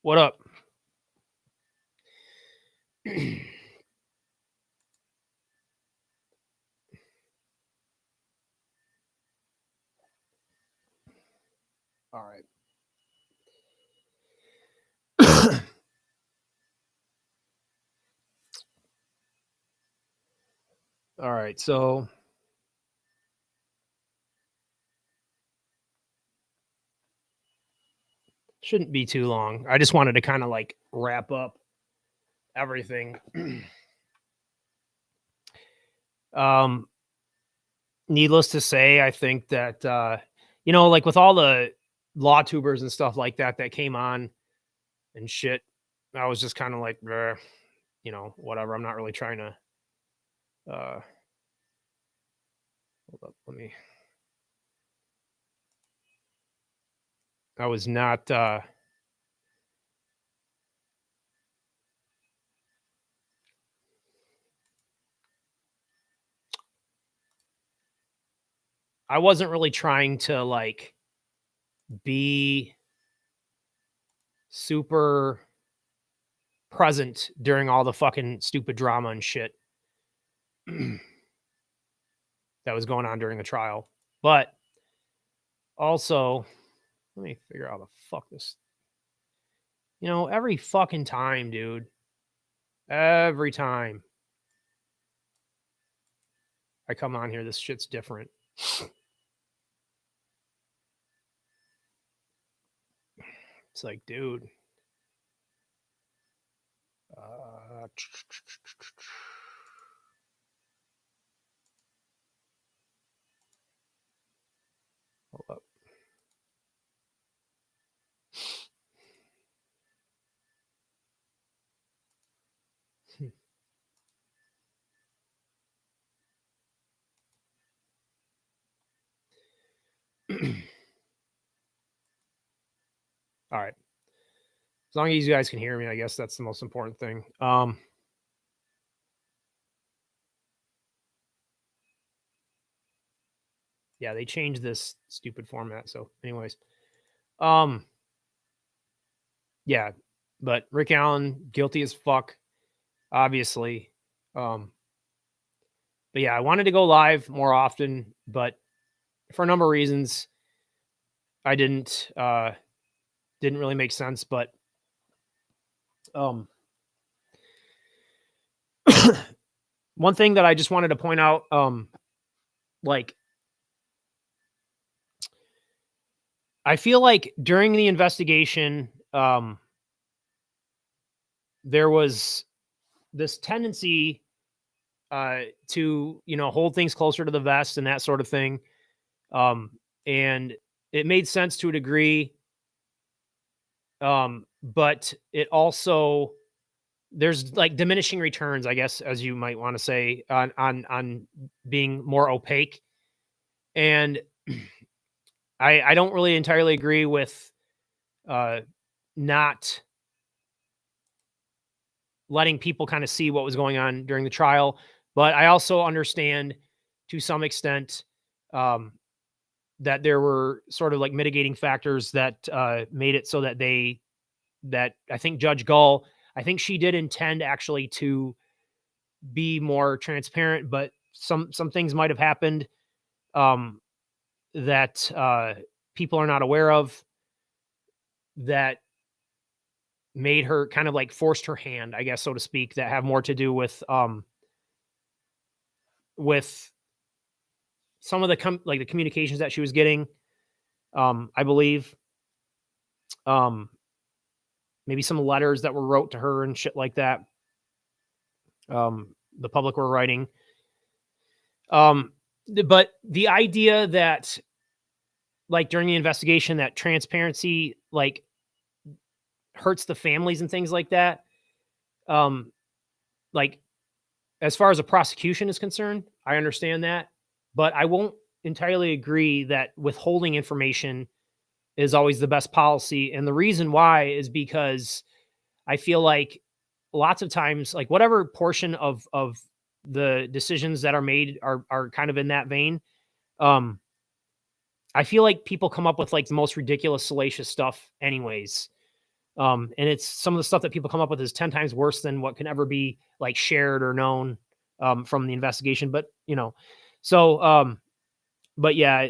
What up? All right. All right. So shouldn't be too long. I just wanted to kind of like wrap up everything. Needless to say, I think that like with all the law tubers and stuff like that that came on and shit, I was just kind of like, whatever. I'm not really trying to hold up, I was not I wasn't really trying to like be super present during all the fucking stupid drama and shit that was going on during the trial. But also, let me figure out how the fuck this. Every fucking time, dude. Every time I come on here, this shit's different. It's like, dude. Hold up. All right. As long as you guys can hear me, I guess that's the most important thing. Yeah, they changed this stupid format. So, anyways, yeah, but Rick Allen, guilty as fuck, obviously. But yeah, I wanted to go live more often, but for a number of reasons, I didn't really make sense. But one thing that I just wanted to point out, like, I feel like during the investigation, there was this tendency to hold things closer to the vest and that sort of thing, and it made sense to a degree, but it also there's like diminishing returns, I guess, as you might want to say, on being more opaque, and I don't really entirely agree with not letting people kind of see what was going on during the trial. But I also understand to some extent that there were sort of like mitigating factors that made it so that I think Judge Gull, I think she did intend actually to be more transparent, but some things might have happened that people are not aware of that made her kind of like forced her hand, I guess, so to speak, that have more to do with some of the like the communications that she was getting, I believe, maybe some letters that were wrote to her and shit like that. The public were writing. But the idea that like during the investigation that transparency like hurts the families and things like that, like as far as a prosecution is concerned, I understand that, but I won't entirely agree that withholding information is always the best policy. And the reason why is because I feel like lots of times, like whatever portion of the decisions that are made are kind of in that vein. I feel like people come up with like the most ridiculous, salacious stuff anyways. And it's some of the stuff that people come up with is 10 times worse than what can ever be like shared or known from the investigation. But so but yeah,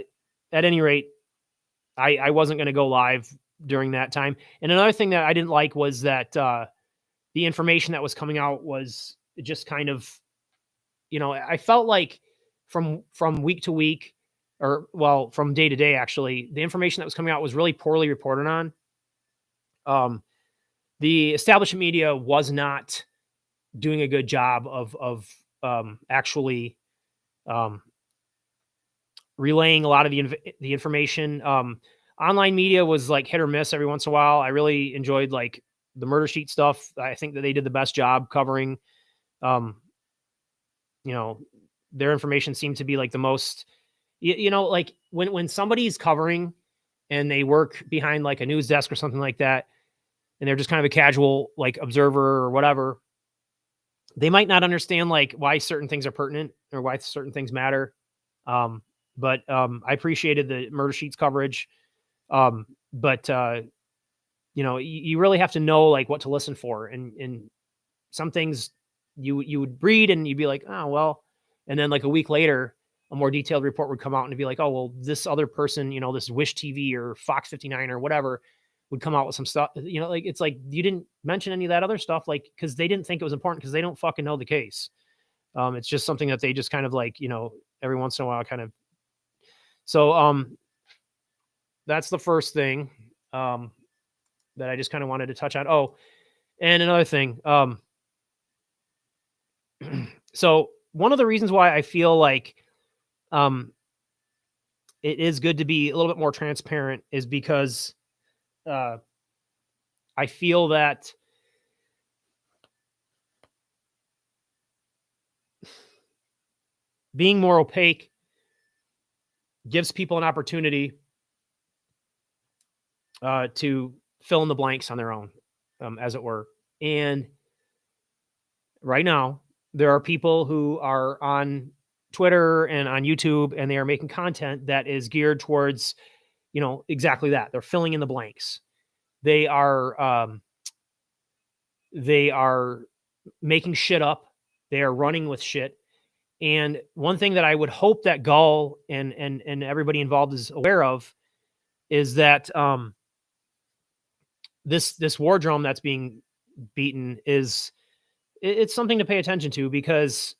at any rate, I wasn't going to go live during that time. And another thing that I didn't like was that the information that was coming out was just kind of, I felt like from week to week, or well, from day to day, actually, the information that was coming out was really poorly reported on. The establishment media was not doing a good job of actually um, relaying a lot of the information. Online media was like hit or miss every once in a while. I really enjoyed like the murder sheet stuff. I think that they did the best job covering. Um, you know, their information seemed to be like the most. Like when somebody's covering and they work behind like a news desk or something like that, and they're just kind of a casual like observer or whatever, they might not understand like why certain things are pertinent or why certain things matter. But I appreciated the murder sheets coverage. But you really have to know like what to listen for, and some things you would read and you'd be like, oh well, and then like a week later, a more detailed report would come out and it'd be like, oh well, this other person, this Wish TV or Fox 59 or whatever, would come out with some stuff. Like it's like you didn't mention any of that other stuff, like because they didn't think it was important because they don't fucking know the case. It's just something that they just kind of like every once in a while kind of. So that's the first thing that I just kind of wanted to touch on. Oh, and another thing. So one of the reasons why I feel like it is good to be a little bit more transparent is because I feel that being more opaque gives people an opportunity to fill in the blanks on their own, as it were. And right now, there are people who are on Twitter and on YouTube, and they are making content that is geared towards, exactly that. They're filling in the blanks. They are making shit up. They are running with shit. And one thing that I would hope that Gull and everybody involved is aware of is that this war drum that's being beaten it's something to pay attention to, because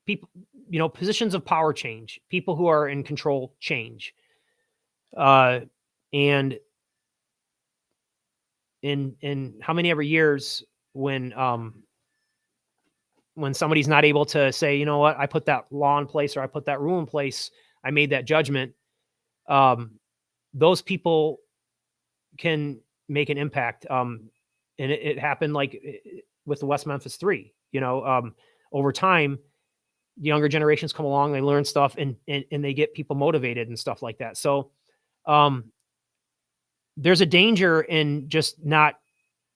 people, positions of power change, people who are in control change, and in how many ever years when somebody's not able to say, you know what, I put that law in place or I put that rule in place, I made that judgment, those people can make an impact. And it happened like with the West Memphis 3, over time, younger generations come along, they learn stuff and they get people motivated and stuff like that. So there's a danger in just not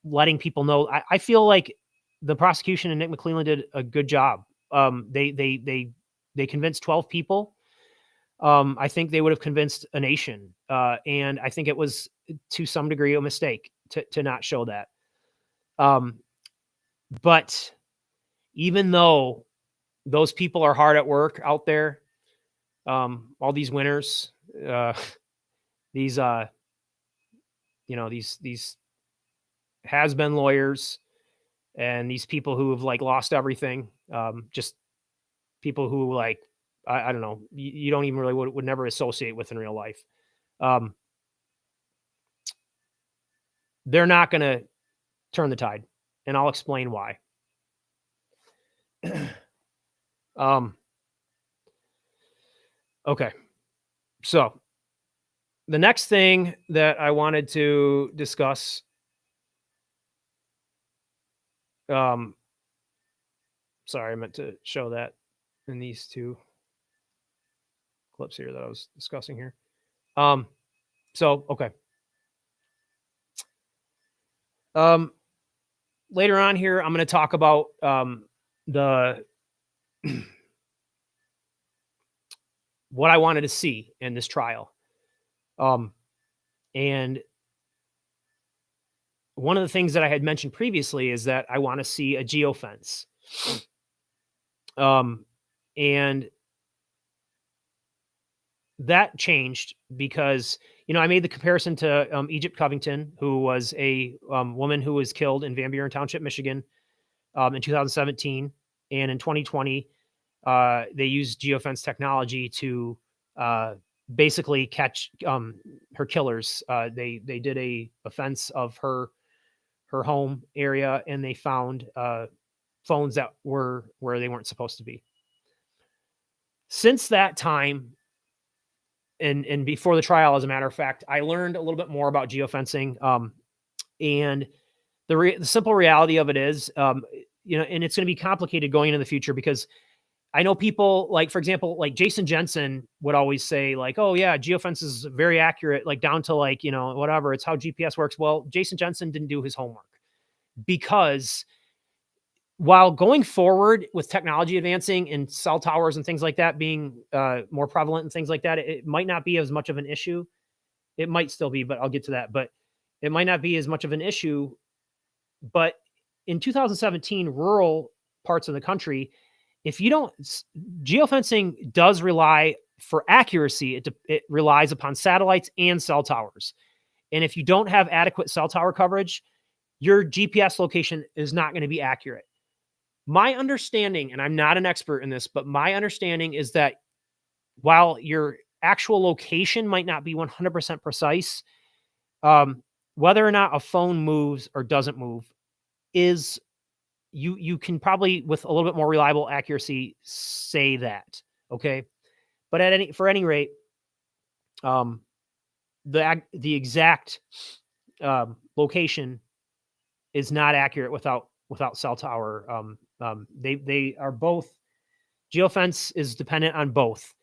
letting people know. I feel like the prosecution and Nick McClelland did a good job. They convinced 12 people. I think they would have convinced a nation. And I think it was to some degree a mistake to not show that. But even though those people are hard at work out there, all these winners, these has-been lawyers, and these people who have like lost everything, just people who like, I don't know, you don't even really would never associate with in real life. They're not going to turn the tide, and I'll explain why. Okay. So the next thing that I wanted to discuss, sorry, I meant to show that in these two clips here that I was discussing here. So, okay. Later on here, I'm going to talk about the what I wanted to see in this trial. And one of the things that I had mentioned previously is that I want to see a geofence. And that changed because, I made the comparison to Egypt Covington, who was a woman who was killed in Van Buren Township, Michigan, in 2017. And in 2020, they used geofence technology to basically catch her killers. They did a fence of her home area, and they found phones that were where they weren't supposed to be. Since that time, and before the trial, as a matter of fact, I learned a little bit more about geofencing. And the simple reality of it is, and it's going to be complicated going into the future, because I know people, like, for example, like Jason Jensen would always say, like, oh yeah, geofence is very accurate, like down to, like, whatever, it's how GPS works. Well, Jason Jensen didn't do his homework, because while going forward with technology advancing and cell towers and things like that being more prevalent and things like that, it might not be as much of an issue. It might still be, but I'll get to that. But it might not be as much of an issue. But in 2017, rural parts of the country, if you don't, geofencing does rely for accuracy. It relies upon satellites and cell towers. And if you don't have adequate cell tower coverage, your GPS location is not going to be accurate. My understanding, and I'm not an expert in this, but my understanding is that while your actual location might not be 100% precise, whether or not a phone moves or doesn't move is, you can probably, with a little bit more reliable accuracy, say that. Okay. But for any rate, the exact location is not accurate without cell tower. They are both, geofence is dependent on both.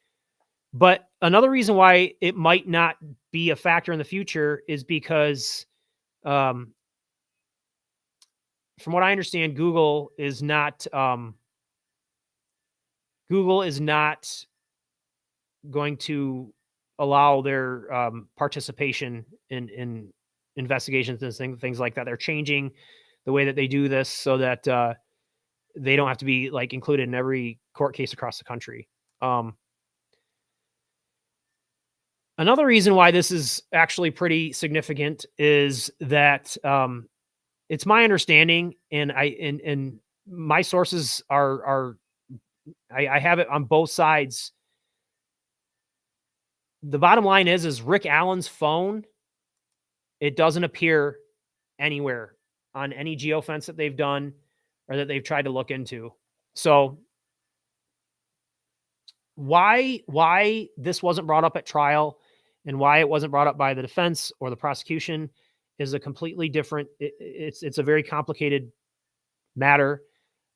But another reason why it might not be a factor in the future is because, from what I understand, Google is not going to allow their participation in investigations and things like that. They're changing the way that they do this so that they don't have to be, like, included in every court case across the country. Another reason why this is actually pretty significant is that it's my understanding, and my sources are I have it on both sides. The bottom line is Rick Allen's phone, it doesn't appear anywhere on any geofence that they've done or that they've tried to look into. So why this wasn't brought up at trial and why it wasn't brought up by the defense or the prosecution is a completely different, it's a very complicated matter.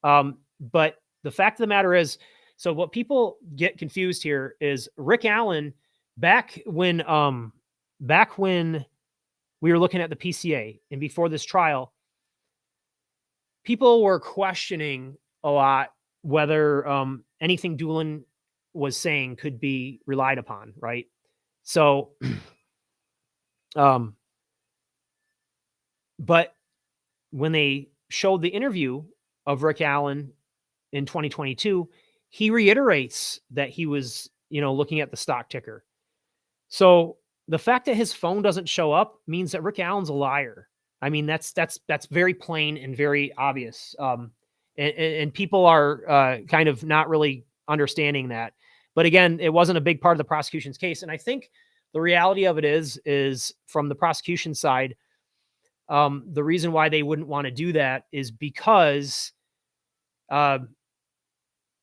But the fact of the matter is, so what people get confused here is Rick Allen, back when we were looking at the PCA and before this trial, people were questioning a lot whether anything Doolin was saying could be relied upon, right? So, but when they showed the interview of Rick Allen in 2022, he reiterates that he was, looking at the stock ticker. So the fact that his phone doesn't show up means that Rick Allen's a liar. I mean, that's very plain and very obvious. And people are kind of not really understanding that. But again, it wasn't a big part of the prosecution's case. And I think the reality of it is from the prosecution side, the reason why they wouldn't want to do that is because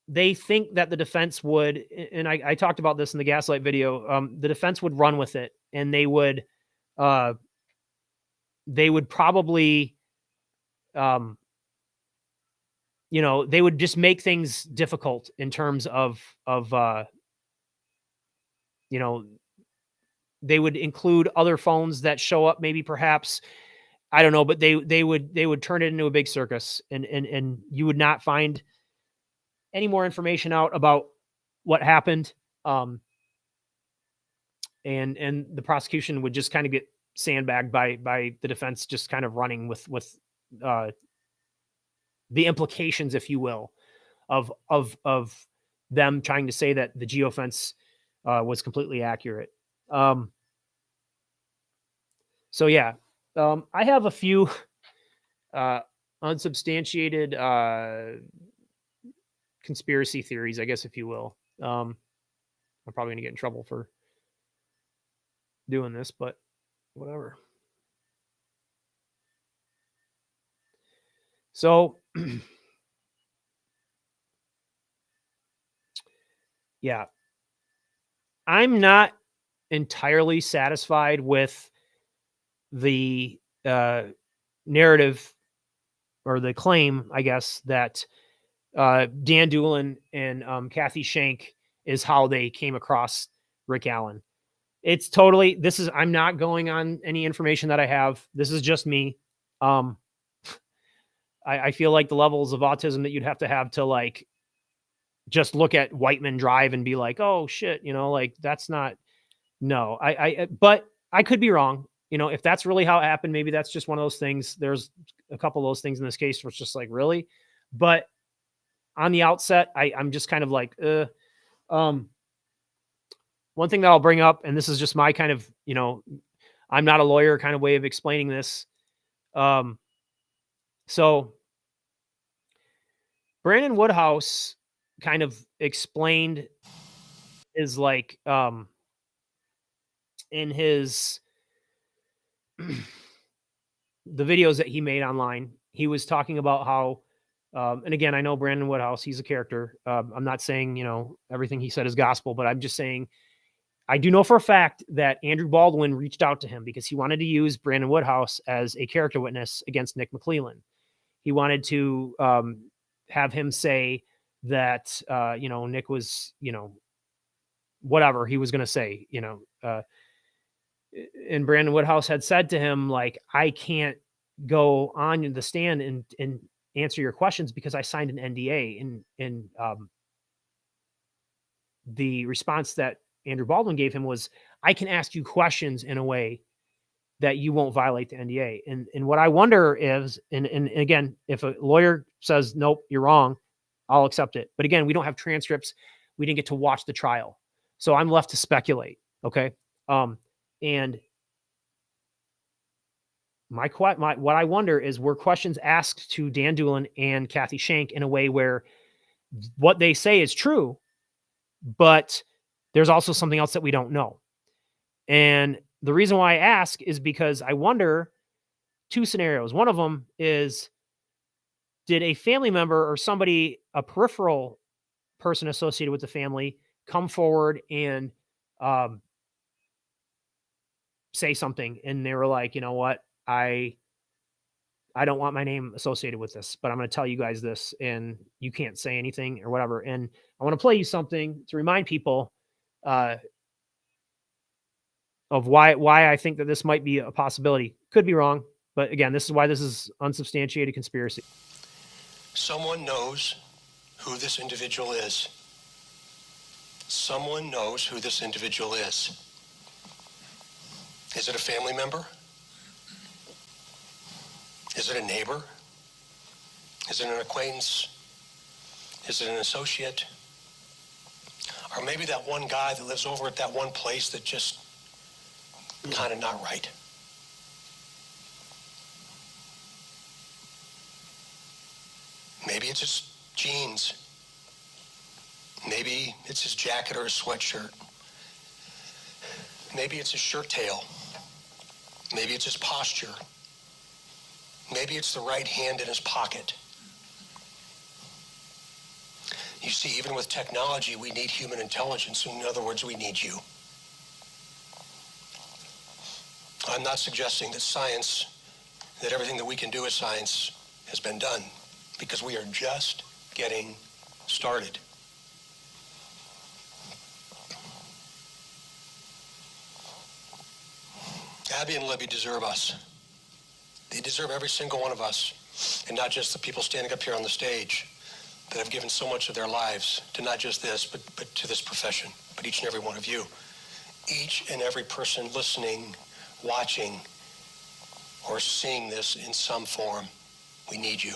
they think that the defense would, and I talked about this in the Gaslight video, the defense would run with it, and they would probably, they would just make things difficult in terms of they would include other phones that show up, maybe, perhaps, I don't know, but they would turn it into a big circus, and you would not find any more information out about what happened. And the prosecution would just kind of get sandbagged by the defense, just kind of running with the implications, if you will, of them trying to say that the geofence was completely accurate. So yeah, I have a few unsubstantiated conspiracy theories, I guess, if you will. I'm probably gonna get in trouble for doing this, but whatever. So yeah, I'm not entirely satisfied with the narrative or the claim, I guess, that Dan Doolin and Kathy Shank is how they came across Rick Allen. It's totally, I'm not going on any information that I have. This is just me. I feel like the levels of autism that you'd have to like just look at Whiteman Drive and be like, oh shit, like that's not, no, but I could be wrong. If that's really how it happened, maybe that's just one of those things. There's a couple of those things in this case where it's just like, really? But on the outset, I'm just kind of like, one thing that I'll bring up, and this is just my kind of, I'm not a lawyer kind of way of explaining this. So Brandon Woodhouse kind of explained is like, in his, the videos that he made online, he was talking about how, and again, I know Brandon Woodhouse, he's a character. I'm not saying, everything he said is gospel, but I'm just saying, I do know for a fact that Andrew Baldwin reached out to him because he wanted to use Brandon Woodhouse as a character witness against Nick McClellan. He wanted to have him say that, Nick was, whatever he was going to say, and Brandon Woodhouse had said to him, like, I can't go on the stand and answer your questions because I signed an NDA. And the response that Andrew Baldwin gave him was, I can ask you questions in a way that you won't violate the NDA. And what I wonder is, and again, if a lawyer says, nope, you're wrong, I'll accept it. But again, we don't have transcripts. We didn't get to watch the trial. So I'm left to speculate. Okay. And what I wonder is, were questions asked to Dan Doolin and Kathy Shank in a way where what they say is true, but there's also something else that we don't know. And the reason why I ask is because I wonder two scenarios. One of them is, did a family member or somebody, a peripheral person associated with the family, come forward and say something? And they were like, you know what? I don't want my name associated with this, but I'm going to tell you guys this and you can't say anything or whatever. And I want to play you something to remind people of why I think that this might be a possibility. Could be wrong, but again, this is why this is unsubstantiated conspiracy. Someone knows who this individual is. Someone knows who this individual is. Is it a family member? Is it a neighbor? Is it an acquaintance? Is it an associate? Or maybe that one guy that lives over at that one place that just kind of not right. Maybe it's his jeans. Maybe it's his jacket or his sweatshirt. Maybe it's his shirt tail. Maybe it's his posture. Maybe it's the right hand in his pocket. You see, even with technology, we need human intelligence. In other words, we need you. I'm not suggesting that everything that we can do as science has been done, because we are just getting started. Abby and Libby deserve us. They deserve every single one of us, and not just the people standing up here on the stage that have given so much of their lives to not just this, but to this profession, but each and every one of you. Each and every person listening watching or seeing this in some form, we need you.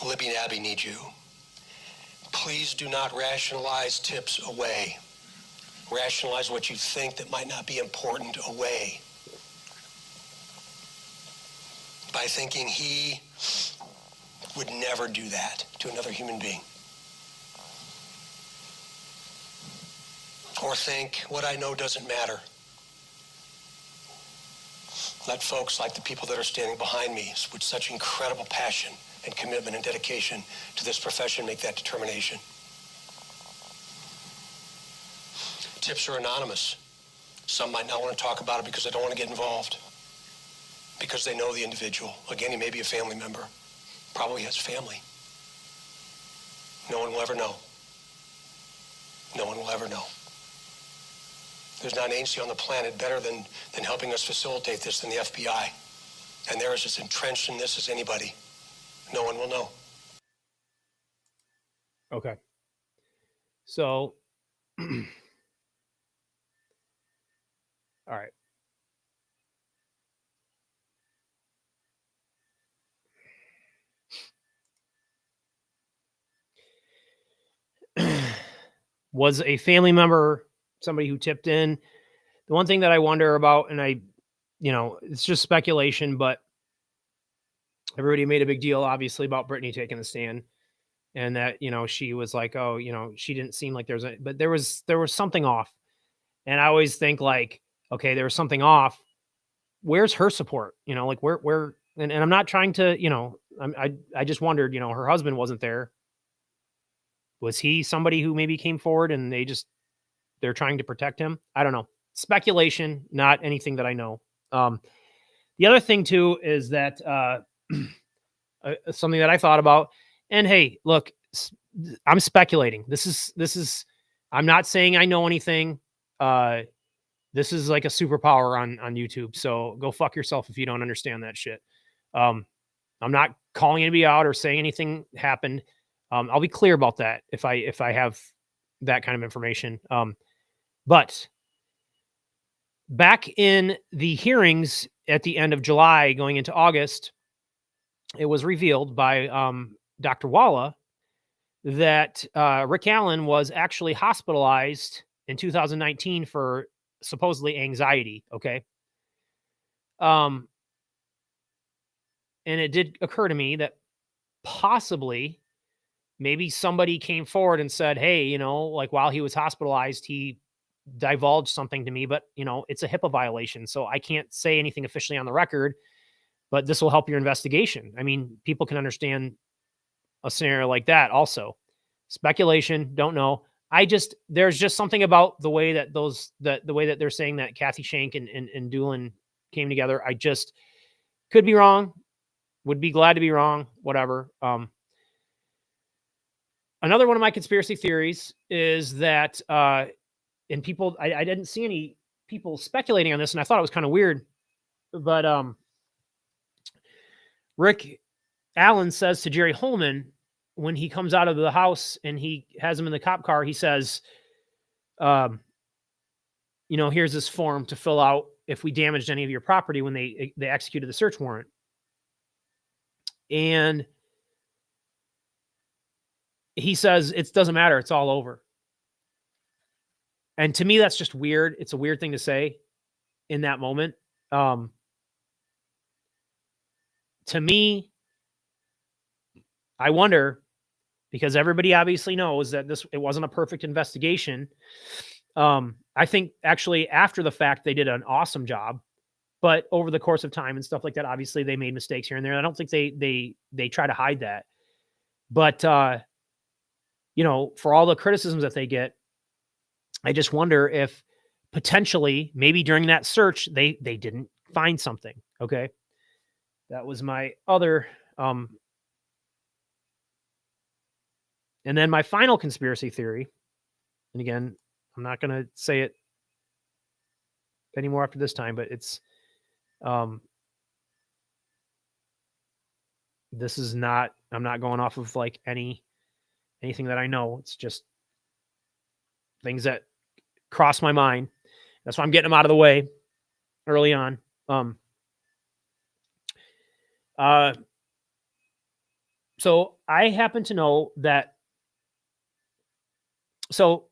Libby and Abby need you. Please do not rationalize tips away. Rationalize what you think that might not be important away by thinking he would never do that to another human being. Or think, what I know doesn't matter. Let folks like the people that are standing behind me with such incredible passion and commitment and dedication to this profession make that determination. Tips are anonymous. Some might not want to talk about it because they don't want to get involved, because they know the individual. Again, he may be a family member, probably has family. No one will ever know. No one will ever know. There's not an agency on the planet better than helping us facilitate this than the FBI. And they're as entrenched in this as anybody. No one will know. Okay. So, all right. Was a family member somebody who tipped in? The one thing that I wonder about, and it's just speculation, but everybody made a big deal, obviously, about Brittany taking the stand, and that, she was like, oh, she didn't seem like but there was something off. And I always think, like, okay, there was something off. Where's her support? Like where, and I'm not trying to, I just wondered, her husband wasn't there. Was he somebody who maybe came forward and they're trying to protect him? I don't know. Speculation, not anything that I know. The other thing too is that something that I thought about, and hey, look, I'm speculating. This is, I'm not saying I know anything. This is like a superpower on YouTube. So go fuck yourself if you don't understand that shit. I'm not calling anybody out or saying anything happened. I'll be clear about that if I have that kind of information. But back in the hearings at the end of July going into August, it was revealed by Dr. Walla that Rick Allen was actually hospitalized in 2019 for supposedly anxiety. Okay. And it did occur to me that possibly maybe somebody came forward and said, hey, like while he was hospitalized, he divulged something to me, but it's a HIPAA violation. So I can't say anything officially on the record, but this will help your investigation. I mean, people can understand a scenario like that also. Speculation, don't know. There's just something about the way that the way that they're saying that Kathy Shank and Doolin came together. I just could be wrong, would be glad to be wrong, whatever. Another one of my conspiracy theories is that, and people, I didn't see any people speculating on this, and I thought it was kind of weird, but Rick Allen says to Jerry Holman when he comes out of the house and he has him in the cop car, he says, here's this form to fill out if we damaged any of your property when they executed the search warrant. And he says, it doesn't matter. It's all over. And to me, that's just weird. It's a weird thing to say in that moment. To me, I wonder, because everybody obviously knows that it wasn't a perfect investigation. I think actually after the fact, they did an awesome job, but over the course of time and stuff like that, obviously they made mistakes here and there. I don't think they try to hide that, but for all the criticisms that they get, I just wonder if potentially maybe during that search, they didn't find something. Okay. That was my other, and then my final conspiracy theory, and again, I'm not going to say it anymore after this time, but it's, this is not, I'm not going off of like anything that I know. It's just things that cross my mind. That's why I'm getting them out of the way. early on. So I happen to know that. So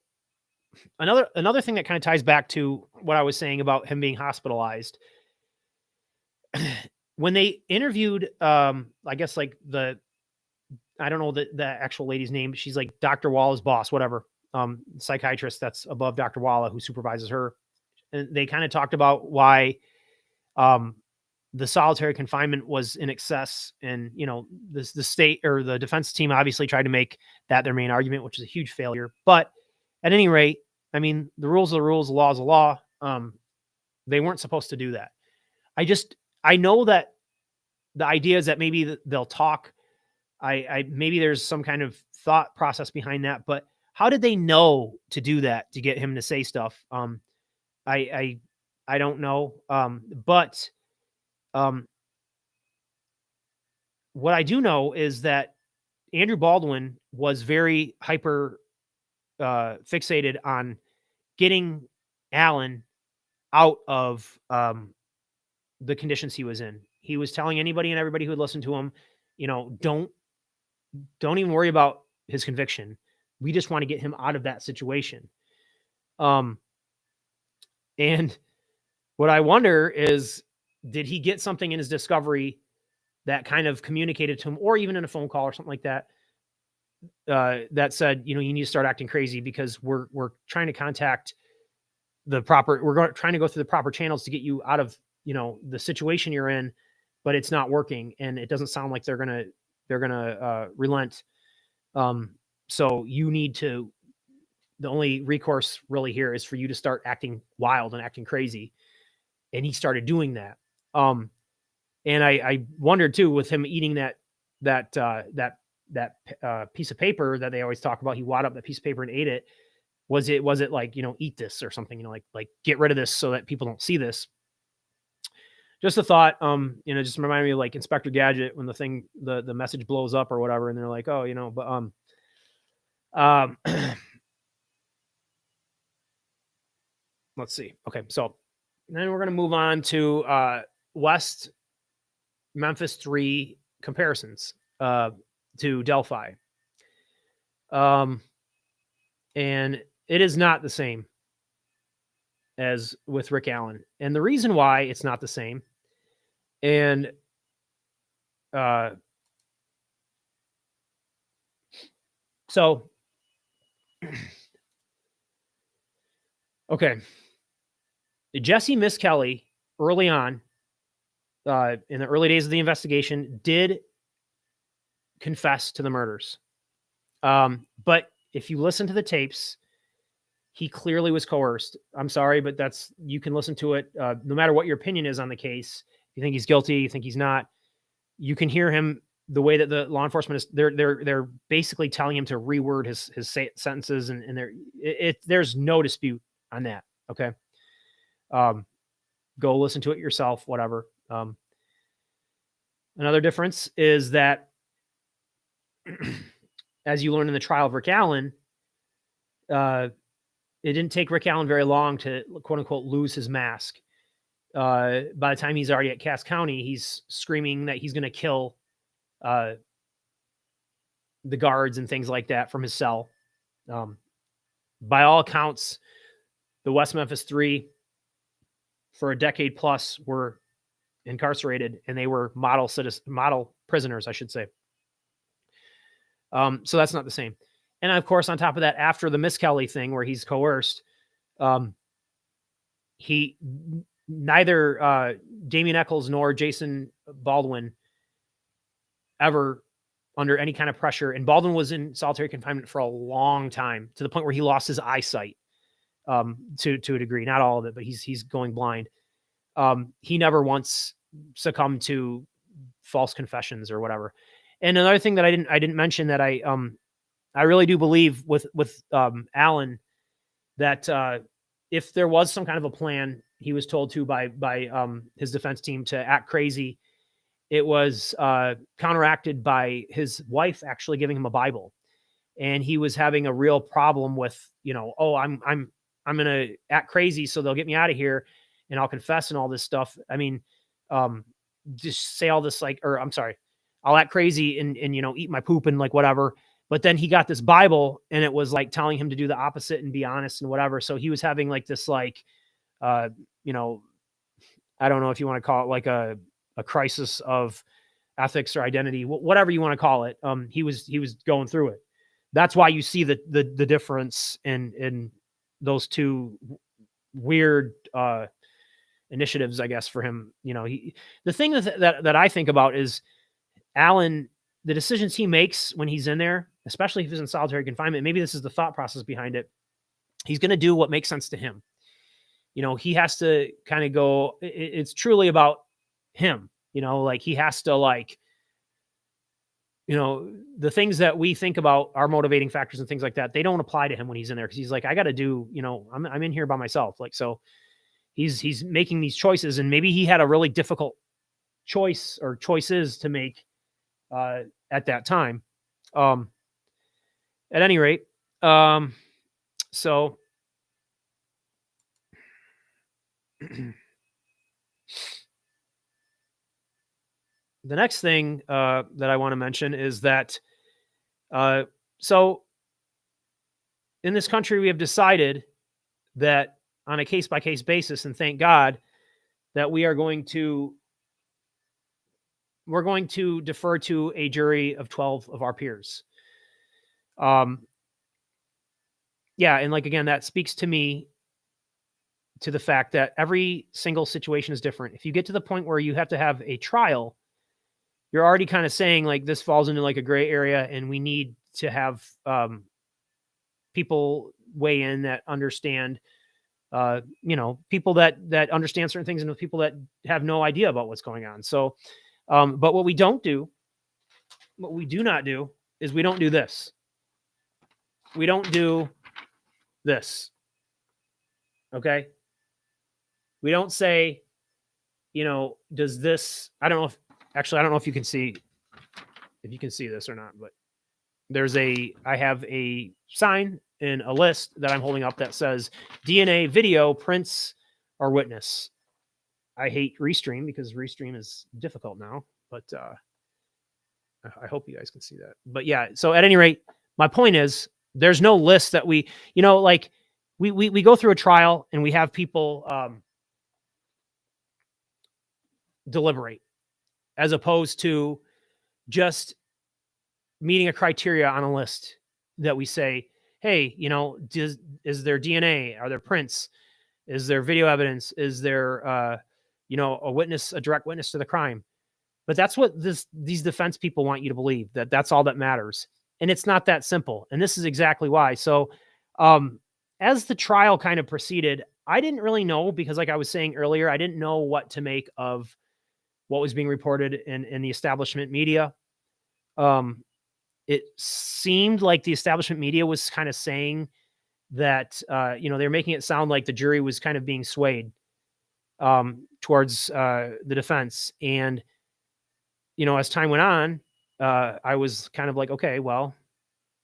another thing that kind of ties back to what I was saying about him being hospitalized. When they interviewed, I guess like I don't know the actual lady's name. She's like Dr. Walla's boss, whatever. Psychiatrist that's above Dr. Walla, who supervises her. And they kind of talked about why the solitary confinement was in excess. And, the state or the defense team obviously tried to make that their main argument, which is a huge failure. But at any rate, I mean, the rules are the rules, the law is the law. They weren't supposed to do that. I know that the idea is that maybe they'll talk. Maybe there's some kind of thought process behind that, but how did they know to do that to get him to say stuff? I don't know. But what I do know is that Andrew Baldwin was very hyper fixated on getting Alan out of the conditions he was in. He was telling anybody and everybody who would listen to him, don't even worry about his conviction. We just want to get him out of that situation. And what I wonder is, did he get something in his discovery that kind of communicated to him, or even in a phone call or something like that, that said, you need to start acting crazy because we're trying to contact trying to go through the proper channels to get you out of, the situation you're in, but it's not working. And it doesn't sound like they're going to relent. So you need to, the only recourse really here is for you to start acting wild and acting crazy. And he started doing that. And I wondered too, with him eating that piece of paper that they always talk about, he wad up that piece of paper and ate it. Was it like, eat this or something, like get rid of this so that people don't see this. Just a thought, just reminded me of like Inspector Gadget when the message blows up or whatever. And they're like, oh, but, let's see. Okay. So then we're going to move on to, West Memphis 3 comparisons, to Delphi. And it is not the same as with Rick Allen. And the reason why it's not the same, and so, okay. Jesse Miss Kelly, early on, in the early days of the investigation, did confess to the murders. But if you listen to the tapes, he clearly was coerced. I'm sorry, but you can listen to it. No matter what your opinion is on the case, you think he's guilty, you think he's not, you can hear him the way that the law enforcement is. They're basically telling him to reword his sentences, and there's no dispute on that. Okay. Go listen to it yourself, whatever. Another difference is that, as you learned in the trial of Rick Allen, it didn't take Rick Allen very long to, quote unquote, lose his mask. By the time he's already at Cass County, he's screaming that he's going to kill the guards and things like that from his cell. By all accounts, the West Memphis 3, for a decade plus, were incarcerated, and they were model prisoners, I should say. So that's not the same. And of course, on top of that, after the Miss Kelly thing where he's coerced, neither Damien Eccles nor Jason Baldwin ever under any kind of pressure. And Baldwin was in solitary confinement for a long time, to the point where he lost his eyesight, to a degree, not all of it, but he's going blind. He never once succumbed to false confessions or whatever. And another thing that I didn't mention, that I really do believe with Allen, that if there was some kind of a plan, he was told to by his defense team to act crazy, it was counteracted by his wife actually giving him a Bible. And he was having a real problem with, I'm going to act crazy so they'll get me out of here. and I'll confess and all this stuff. I mean, just say all this like, or I'm sorry, I'll act crazy and eat my poop and like whatever. But then he got this Bible and it was like telling him to do the opposite and be honest and whatever. So he was having like this like, I don't know if you want to call it like a crisis of ethics or identity, whatever you want to call it. He was going through it. That's why you see the difference in those two weird initiatives, I guess, for him. The thing that I think about is Alan, the decisions he makes when he's in there, especially if he's in solitary confinement, maybe this is the thought process behind it. He's going to do what makes sense to him. He has to kind of go, it's truly about him, like he has to like, the things that we think about are motivating factors and things like that. They don't apply to him when he's in there. Cause he's like, I got to do, I'm in here by myself. Like, so he's making these choices, and maybe he had a really difficult choice or choices to make at that time. At any rate, so the next thing that I want to mention is that so in this country, we have decided that on a case-by-case basis, and thank God that we're going to defer to a jury of 12 of our peers. Yeah, and like again, that speaks to me to the fact that every single situation is different. If you get to the point where you have to have a trial, you're already kind of saying like this falls into like a gray area, and we need to have people weigh in that understand, people that understand certain things, and people that have no idea about what's going on. So, but what we do not do is we don't do this. We don't do this. Okay. We don't say, does this, I don't know if you can see this or not, but I have a sign in a list that I'm holding up that says DNA, video, prints, or witness. I hate Restream because Restream is difficult now, but I hope you guys can see that. But yeah, so at any rate, my point is there's no list that we go through a trial and we have people deliberate, as opposed to just meeting a criteria on a list that we say, hey, is there DNA? Are there prints? Is there video evidence? Is there, a direct witness to the crime? But that's what these defense people want you to believe, that that's all that matters. And it's not that simple. And this is exactly why. So as the trial kind of proceeded, I didn't really know, because like I was saying earlier, I didn't know what to make of what was being reported in the establishment media. It seemed like the establishment media was kind of saying that, they're making it sound like the jury was kind of being swayed towards the defense. And, as time went on, I was kind of like, okay, well,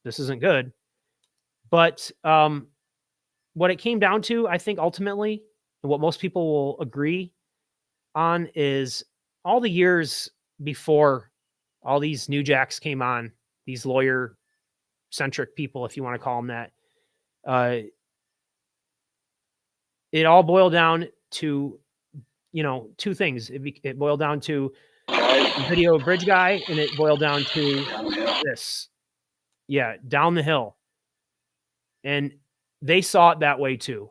this isn't good. But what it came down to, I think ultimately, and what most people will agree on, is all the years before all these new jacks came on, these lawyer-centric people, if you want to call them that, it all boiled down to, two things. It boiled down to the video bridge guy, and it boiled down to this. Yeah, down the hill. And they saw it that way too.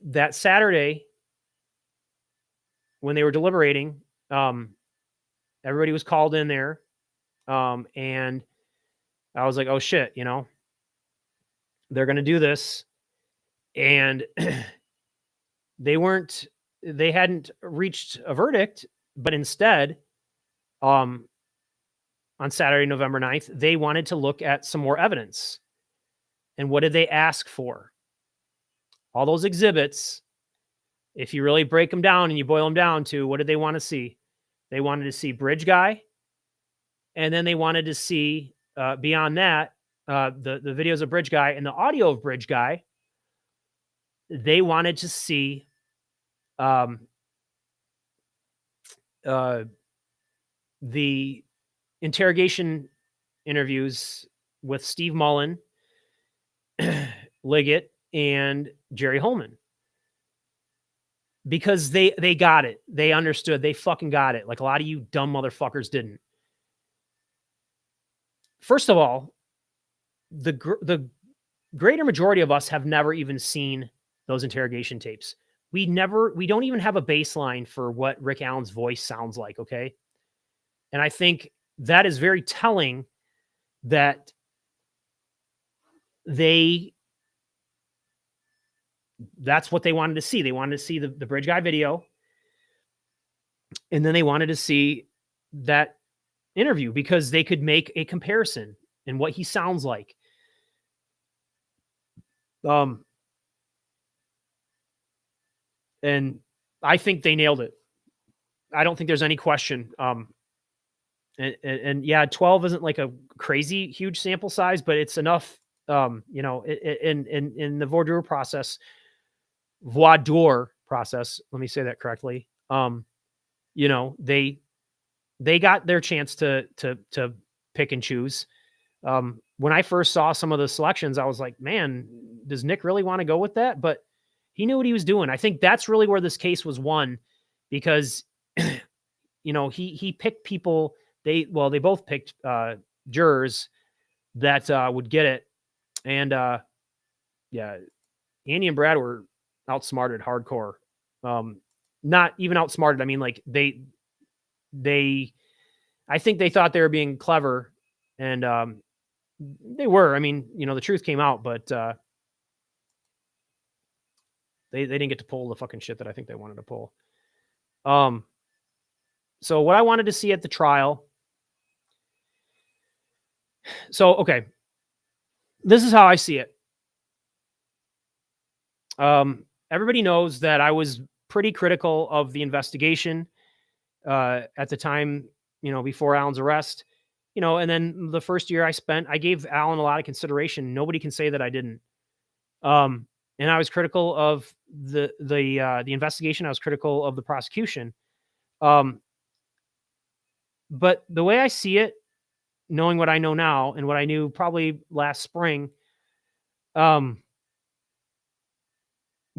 That Saturday, when they were deliberating, everybody was called in there. And I was like, oh shit, they're going to do this. And they hadn't reached a verdict, but instead, on Saturday, November 9th, they wanted to look at some more evidence. And what did they ask for? All those exhibits, if you really break them down and you boil them down to, what did they want to see? They wanted to see bridge guy. And then they wanted to see, beyond that, the videos of Bridge Guy and the audio of Bridge Guy, they wanted to see the interrogation interviews with Steve Mullen, Liggett, and Jerry Holman. Because they got it. They understood. They fucking got it. Like a lot of you dumb motherfuckers didn't. First of all, the greater majority of us have never even seen those interrogation tapes. We don't even have a baseline for what Rick Allen's voice sounds like, okay? And I think that is very telling that that's what they wanted to see. They wanted to see the Bridge Guy video. And then they wanted to see that interview because they could make a comparison in what he sounds like. And I think they nailed it. I don't think there's any question. And yeah, 12 isn't like a crazy huge sample size, but it's enough. In the voir dire process, let me say that correctly. They got their chance to pick and choose. When I first saw some of the selections, I was like, man, does Nick really want to go with that? But he knew what he was doing. I think that's really where this case was won because, he picked people. They both picked jurors that would get it. And yeah, Andy and Brad were outsmarted hardcore. Not even outsmarted. I mean, like I think they thought they were being clever and they were. I mean, the truth came out, but they didn't get to pull the fucking shit that I think they wanted to pull. So what I wanted to see at the trial. So, okay. This is how I see it. Everybody knows that I was pretty critical of the investigation at the time, before Allen's arrest, and then the first year I gave Allen a lot of consideration. Nobody can say that I didn't. And I was critical of the investigation. I was critical of the prosecution. But the way I see it, knowing what I know now and what I knew probably last spring, what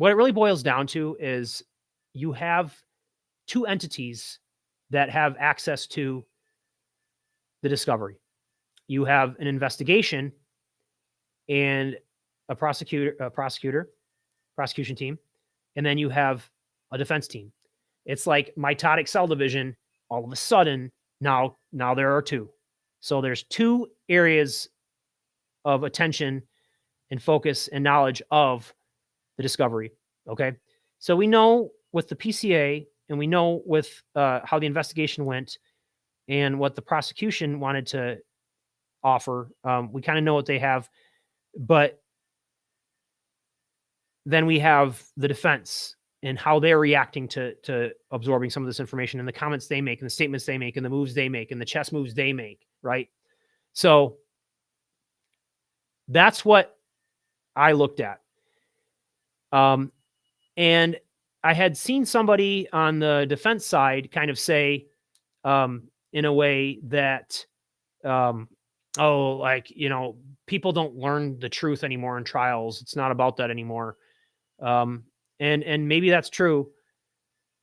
it really boils down to is you have two entities that have access to the discovery. You have an investigation and a prosecution team, and then you have a defense team. It's like mitotic cell division. All of a sudden, now there are two. So there's two areas of attention and focus and knowledge of the discovery. Okay. So we know with the PCA and we know with how the investigation went and what the prosecution wanted to offer. We kind of know what they have, but then we have the defense and how they're reacting to absorbing some of this information and the comments they make and the statements they make and the moves they make and the chess moves they make. Right. So that's what I looked at. And I had seen somebody on the defense side kind of say, in a way that, people don't learn the truth anymore in trials. It's not about that anymore. And maybe that's true.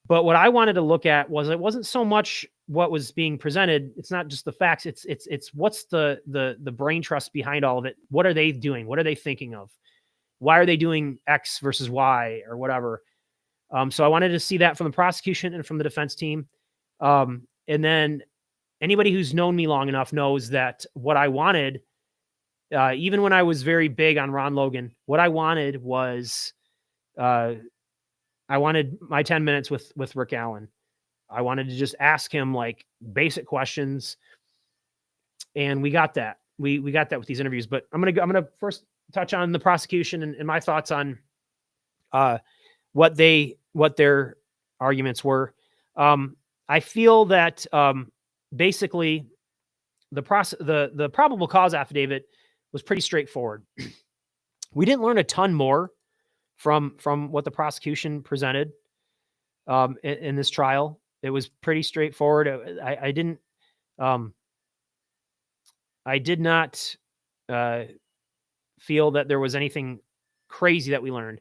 But what I wanted to look at was it wasn't so much what was being presented. It's not just the facts. It's what's the brain trust behind all of it. What are they doing? What are they thinking of? Why are they doing X versus Y or whatever? So I wanted to see that from the prosecution and from the defense team. And then anybody who's known me long enough knows that what I wanted, even when I was very big on Ron Logan, what I wanted was, I wanted my 10 minutes with Rick Allen. I wanted to just ask him like basic questions, and we got that. We got that with these interviews. But I'm gonna first touch on the prosecution and my thoughts on what their arguments were. I feel that basically the probable cause affidavit was pretty straightforward. We didn't learn a ton more from what the prosecution presented in this trial. It was pretty straightforward. I did not feel that there was anything crazy that we learned.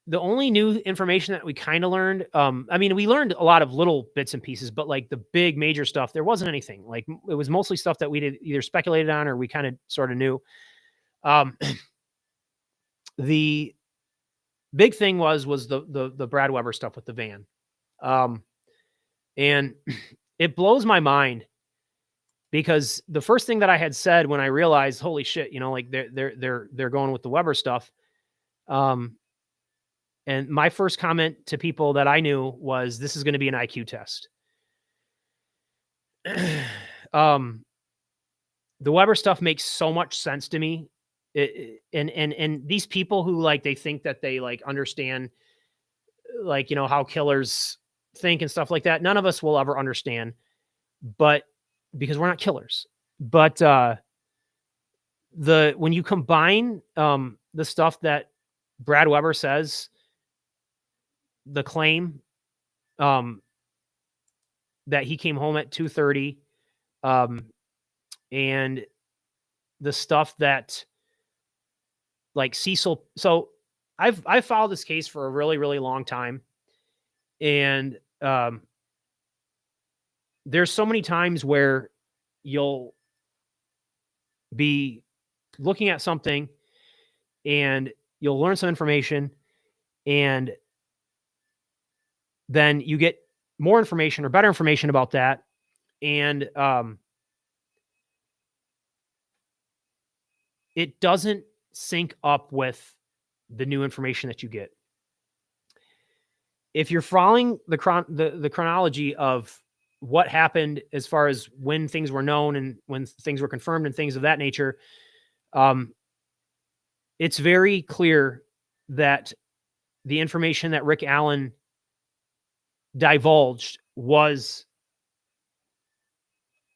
The only new information that we kind of learned, I mean, we learned a lot of little bits and pieces, but like the big major stuff, there wasn't anything. Like it was mostly stuff that we did either speculated on or we kind of sort of knew. The big thing was the Brad Weber stuff with the van. And it blows my mind because the first thing that I had said when I realized, holy shit, like they're going with the Weber stuff. And my first comment to people that I knew was, this is going to be an IQ test. The Weber stuff makes so much sense to me. And these people who like, they think that they like understand like, how killers think and stuff like that. None of us will ever understand, but because we're not killers, but, when you combine, the stuff that Brad Weber says, the claim, that he came home at 2:30, and the stuff that like Cecil. So I've followed this case for a really, really long time. And, there's so many times where you'll be looking at something and you'll learn some information and then you get more information or better information about that. And, it doesn't sync up with the new information that you get. If you're following the chronology of what happened as far as when things were known and when things were confirmed and things of that nature, it's very clear that the information that Rick Allen divulged was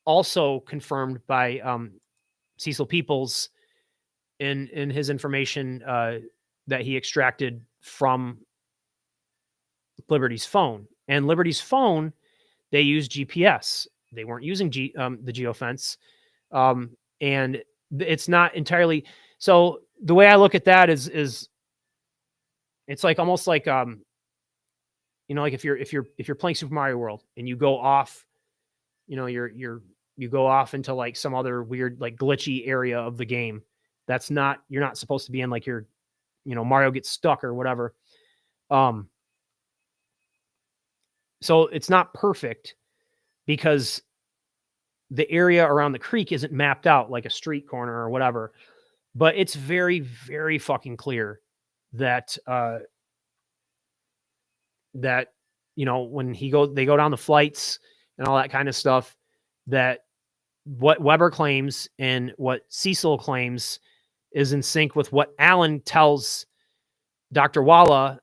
also confirmed by Cecil Peoples in his information that he extracted from Liberty's phone. And Liberty's phone, they used GPS. They weren't using the Geofence. And it's not entirely. So the way I look at that is it's like almost like like if you're playing Super Mario World and you go off, you go off into like some other weird like glitchy area of the game. You're not supposed to be in, like Mario gets stuck or whatever. So it's not perfect because the area around the creek isn't mapped out like a street corner or whatever, but it's very, very fucking clear that, when they go down the flights and all that kind of stuff, that what Weber claims and what Cecil claims is in sync with what Allen tells Dr. Walla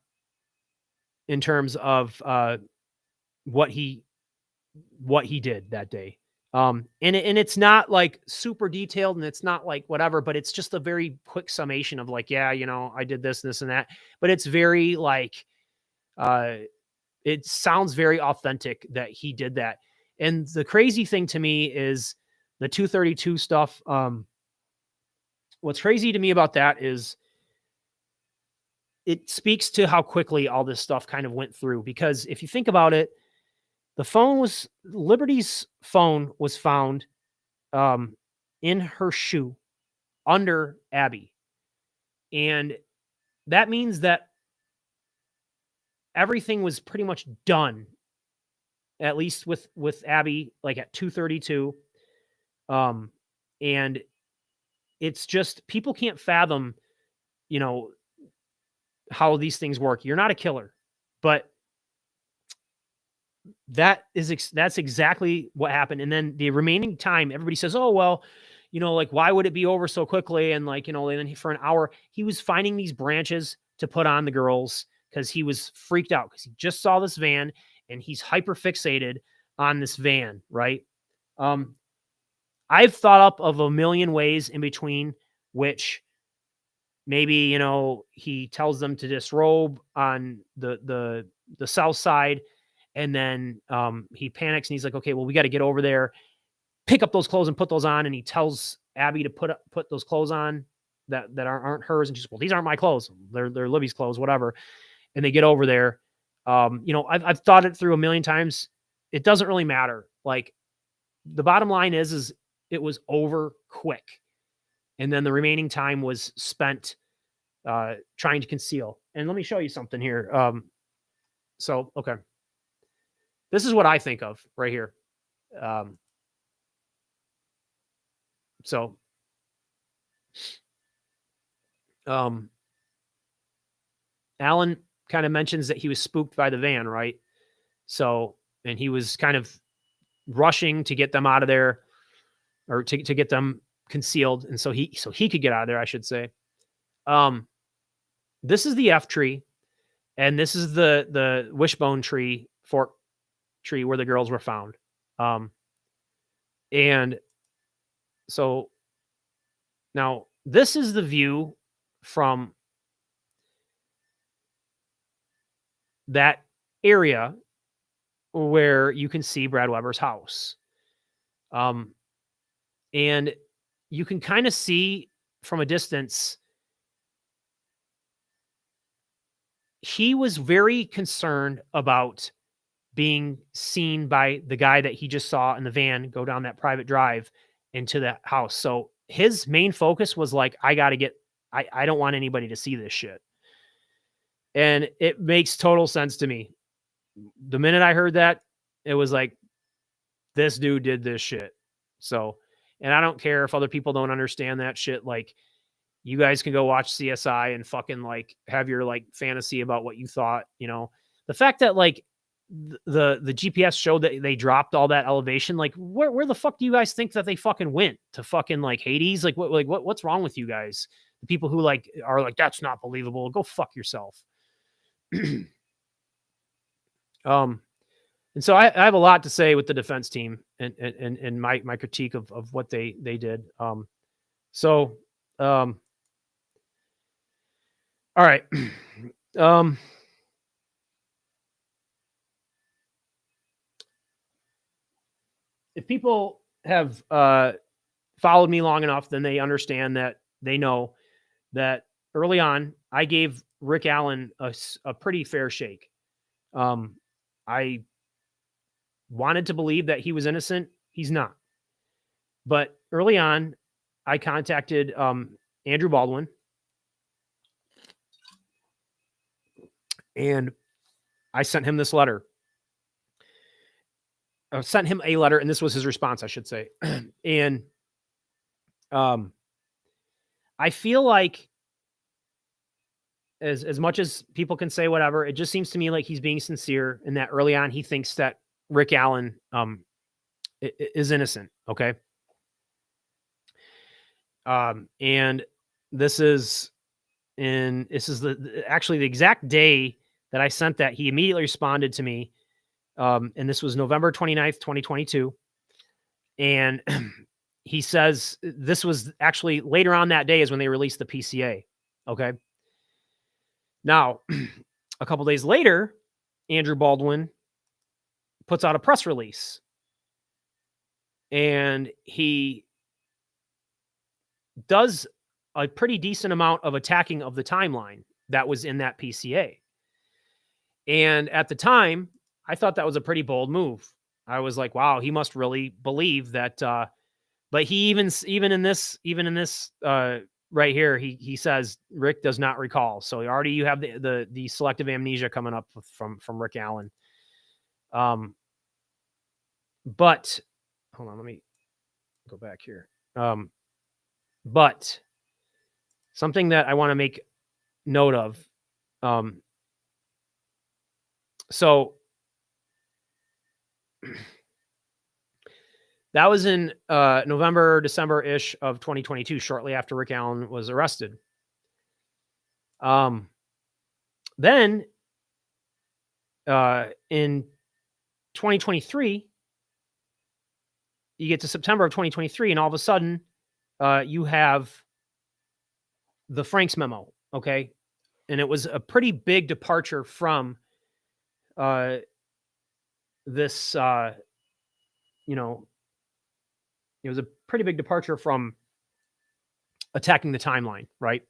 in terms of, what he did that day. And it's not like super detailed and it's not like whatever, but it's just a very quick summation of like, yeah, I did this and that, but it's very like, it sounds very authentic that he did that. And the crazy thing to me is the 232 stuff. What's crazy to me about that is it speaks to how quickly all this stuff kind of went through, because if you think about it, Liberty's phone was found in her shoe under Abby. And that means that everything was pretty much done, at least with Abby, like at 2:32. And it's just, people can't fathom, how these things work. You're not a killer, but that's exactly what happened. And then the remaining time, everybody says, oh, well, like, why would it be over so quickly? And like, and then for an hour, he was finding these branches to put on the girls because he was freaked out because he just saw this van and he's hyper fixated on this van. Right. I've thought up of a million ways in between which maybe, he tells them to disrobe on the south side, and then he panics and he's like, okay, well, we got to get over there, pick up those clothes and put those on, and he tells Abby to put those clothes on that aren't hers, and she's, well, these aren't my clothes, they're Libby's clothes, whatever. And they get over there. I've thought it through a million times. It doesn't really matter. Like, the bottom line is it was over quick. And then the remaining time was spent trying to conceal. And let me show you something here. Okay. This is what I think of right here. Alan kind of mentions that he was spooked by the van, right? So, and he was kind of rushing to get them out of there, or to get them concealed. And so he could get out of there, I should say. This is the F tree, and this is the wishbone tree, fork tree, where the girls were found. And so now this is the view from that area where you can see Brad Weber's house. And you can kind of see from a distance, he was very concerned about being seen by the guy that he just saw in the van go down that private drive into the house. So his main focus was like, I don't want anybody to see this shit. And it makes total sense to me. The minute I heard that, it was like, this dude did this shit. So, and I don't care if other people don't understand that shit. Like, you guys can go watch CSI and fucking like have your like fantasy about what you thought, the fact that like the GPS showed that they dropped all that elevation. Like, where the fuck do you guys think that they fucking went to? Fucking like Hades? Like what's wrong with you guys? The people who like are like, that's not believable. Go fuck yourself. And so I have a lot to say with the defense team and my critique of what they did. All right. If people have followed me long enough, then they understand that they know that early on, I gave Rick Allen a pretty fair shake. I wanted to believe that he was innocent. He's not. But early on, I contacted Andrew Baldwin, and I sent him this letter. I sent him a letter, and this was his response, I should say. And I feel like as much as people can say whatever, it just seems to me like he's being sincere in that early on he thinks that Rick Allen is innocent. Okay. And this is actually the exact day that I sent that. He immediately responded to me. And this was November 29th, 2022. And he says this was actually later on that day is when they released the PCA. Okay. Now, a couple days later, Andrew Baldwin puts out a press release, and he does a pretty decent amount of attacking of the timeline that was in that PCA. And at the time, I thought that was a pretty bold move. I was like, wow, he must really believe that. But he even in this right here, he says Rick does not recall. So already you have the selective amnesia coming up from Rick Allen. But hold on, let me go back here. But something that I want to make note of. So that was in November, December-ish of 2022, shortly after Rick Allen was arrested. Then in 2023, you get to September of 2023, and all of a sudden, you have the Franks memo, okay? And it was a pretty big departure from this, you know, it was a pretty big departure from attacking the timeline, right?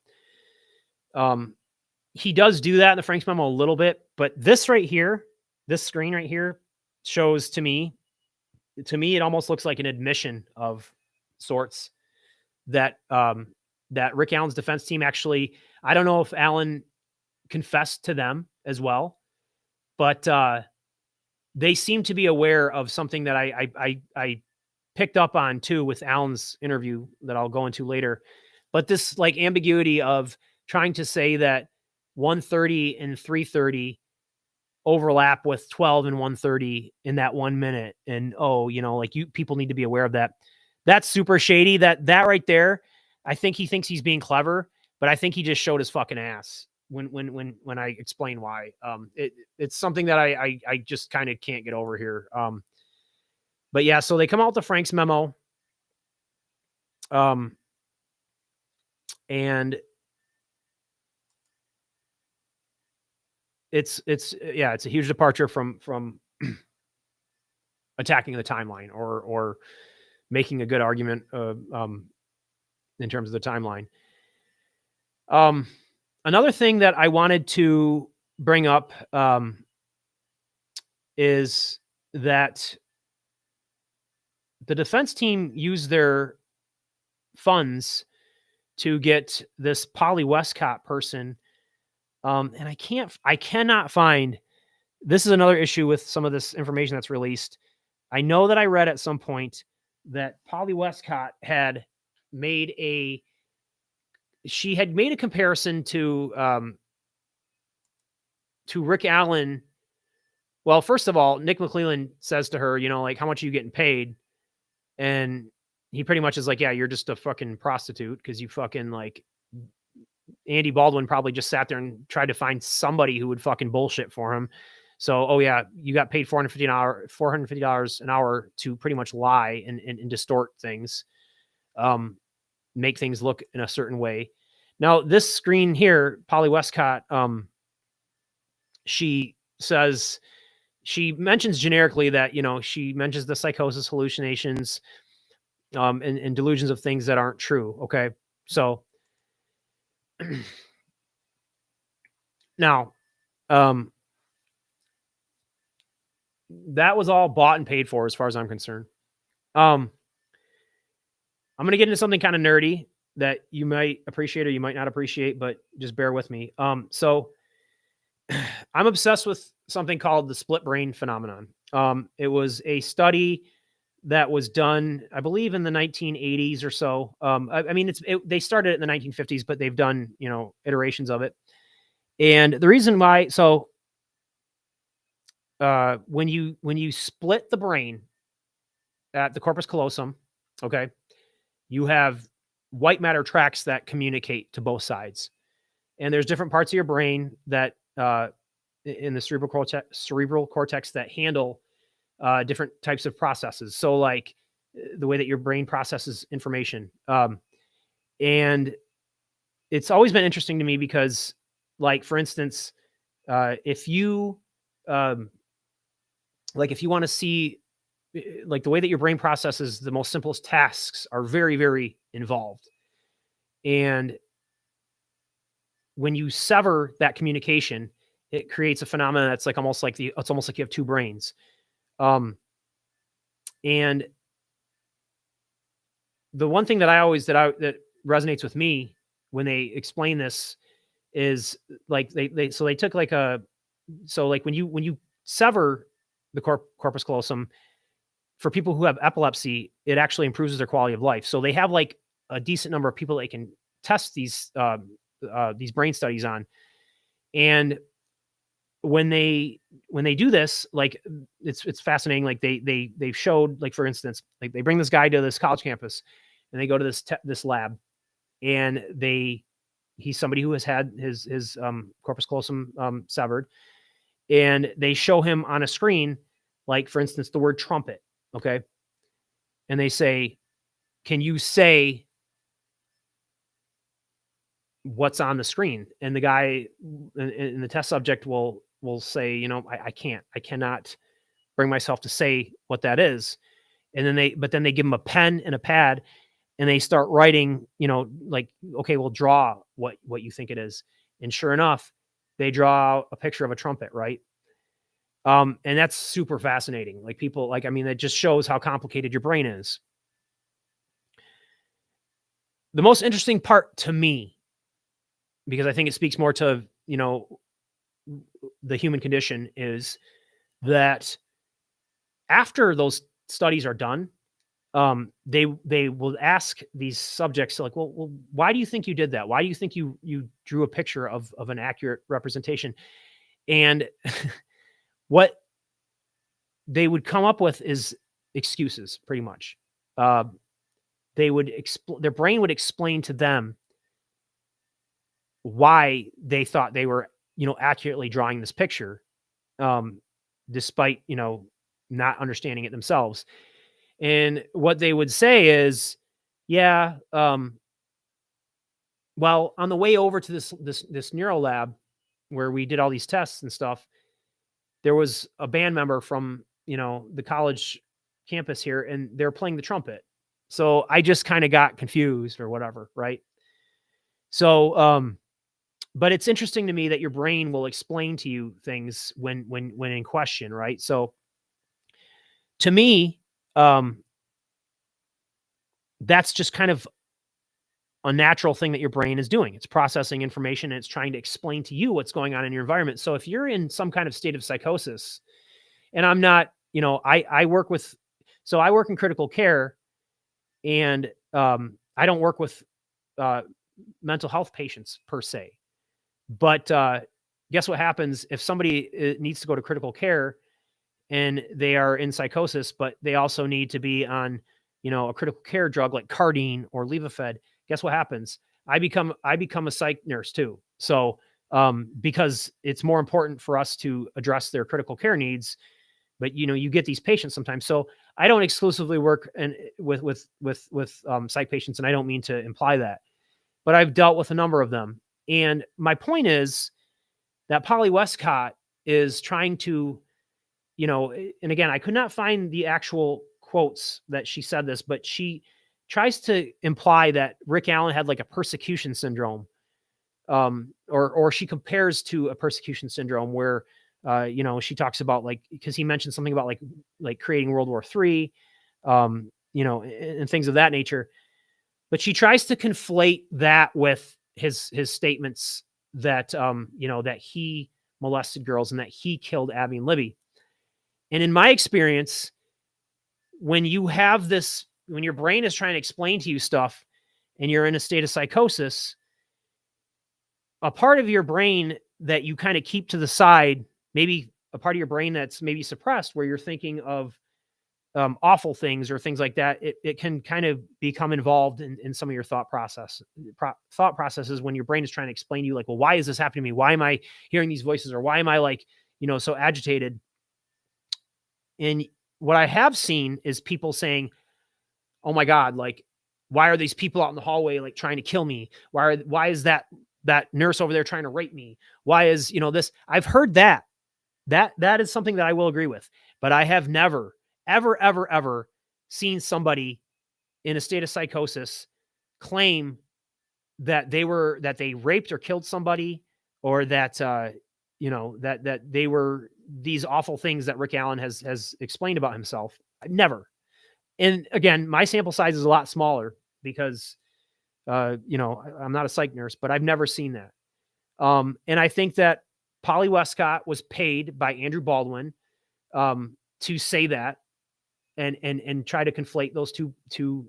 He does do that in the Franks memo a little bit, but this right here, this screen right here, shows to me, it almost looks like an admission of sorts that that Rick Allen's defense team actually, I don't know if Allen confessed to them as well, but they seem to be aware of something that I picked up on too with Allen's interview that I'll go into later. But this like ambiguity of trying to say that 1:30 and 3:30 overlap with 12 and 1:30 in that 1 minute. And like people need to be aware of that. That's super shady. That right there, I think he thinks he's being clever, but I think he just showed his fucking ass when I explain why. It's something that I just kind of can't get over here. But yeah, so they come out with the Franks memo. And it's a huge departure from attacking the timeline or making a good argument in terms of the timeline. Another thing that I wanted to bring up is that the defense team used their funds to get this Polly Westcott person. And I cannot find, this is another issue with some of this information that's released. I know that I read at some point that Polly Westcott had made a comparison to Rick Allen. Well, first of all, Nick McClelland says to her, like, how much are you getting paid? And he pretty much is like, yeah, you're just a fucking prostitute because you fucking like, Andy Baldwin probably just sat there and tried to find somebody who would fucking bullshit for him. So, oh yeah, you got paid $450 an hour to pretty much lie and distort things, make things look in a certain way. Now, this screen here, Polly Westcott, she mentions generically that, she mentions the psychosis, hallucinations, and delusions of things that aren't true. Okay. So now, that was all bought and paid for as far as I'm concerned. I'm going to get into something kind of nerdy that you might appreciate or you might not appreciate, but just bear with me. So I'm obsessed with something called the split brain phenomenon. It was a study that was done, I believe, in the 1980s or so. I mean, they started it in the 1950s, but they've done, iterations of it. And the reason why, so when you split the brain at the corpus callosum, okay, you have white matter tracts that communicate to both sides. And there's different parts of your brain that in the cerebral cortex that handle different types of processes. So like the way that your brain processes information. And it's always been interesting to me because, like, for instance, if you want to see, like, the way that your brain processes the most simplest tasks are very, very involved. And when you sever that communication, it creates a phenomenon that's like almost like you have two brains. And the one thing that that resonates with me when they explain this is like they took like when you sever the corpus callosum, for people who have epilepsy, it actually improves their quality of life. So they have like a decent number of people they can test these brain studies on. And when they do this, like it's fascinating. Like they've showed, like, for instance, like they bring this guy to this college campus and they go to this lab, and he's somebody who has had his corpus callosum severed, and they show him on a screen, like, for instance, the word trumpet. Okay. and they say, can you say what's on the screen? And the guy and the test subject will say, I can't, I cannot bring myself to say what that is. And then they give them a pen and a pad, and they start writing, like, okay, we'll draw what you think it is. And sure enough, they draw a picture of a trumpet, right? And that's super fascinating. Like people, it just shows how complicated your brain is. The most interesting part to me, because I think it speaks more to, the human condition, is that after those studies are done, they will ask these subjects, like, well, why do you think you did that? Why do you think you drew a picture of an accurate representation? And what they would come up with is excuses, pretty much. Their brain would explain to them why they thought they were, accurately drawing this picture, despite, not understanding it themselves. And what they would say is, yeah, well, on the way over to this neuro lab where we did all these tests and stuff, there was a band member from, the college campus here, and they're playing the trumpet. So I just kind of got confused or whatever, right? So, but it's interesting to me that your brain will explain to you things when in question, right? So to me, that's just kind of a natural thing that your brain is doing. It's processing information and it's trying to explain to you what's going on in your environment. So if you're in some kind of state of psychosis, and I'm not, I work in critical care, and I don't work with mental health patients per se. But guess what happens if somebody needs to go to critical care and they are in psychosis, but they also need to be on, a critical care drug like Cardine or Levophed? Guess what happens? I become a psych nurse too. So because it's more important for us to address their critical care needs, but you get these patients sometimes. So I don't exclusively work with psych patients, and I don't mean to imply that, but I've dealt with a number of them. And my point is that Polly Westcott is trying to, and again, I could not find the actual quotes that she said this, but she tries to imply that Rick Allen had like a persecution syndrome, or she compares to a persecution syndrome where, she talks about, like, because he mentioned something about like creating World War III, and things of that nature. But she tries to conflate that with his statements that, that he molested girls and that he killed Abby and Libby. And in my experience, when your brain is trying to explain to you stuff and you're in a state of psychosis, a part of your brain that you kind of keep to the side, maybe a part of your brain that's maybe suppressed, where you're thinking of awful things or things like that, it can kind of become involved in some of your thought processes when your brain is trying to explain to you, like, well, why is this happening to me? Why am I hearing these voices? Or why am I, like, so agitated? And what I have seen is people saying, oh my God, like, why are these people out in the hallway, like, trying to kill me? Why is that nurse over there trying to rape me? Why is, this? I've heard that is something that I will agree with, but I have never, ever, ever, ever seen somebody in a state of psychosis claim that they raped or killed somebody, or that, that they were these awful things that Rick Allen has explained about himself. Never. And again, my sample size is a lot smaller because, I'm not a psych nurse, but I've never seen that. And I think that Polly Westcott was paid by Andrew Baldwin to say that and try to conflate those two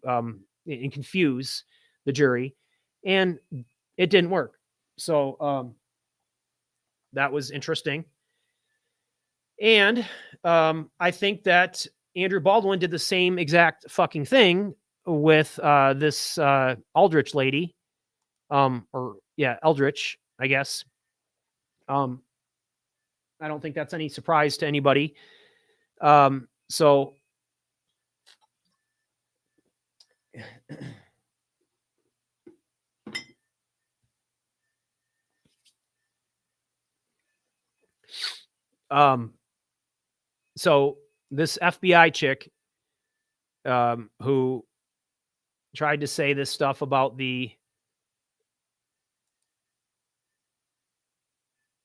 and confuse the jury, and it didn't work. So that was interesting. And I think that Andrew Baldwin did the same exact fucking thing with this Aldrich lady, Eldritch, I guess. I don't think that's any surprise to anybody. So So this FBI chick, who tried to say this stuff about the,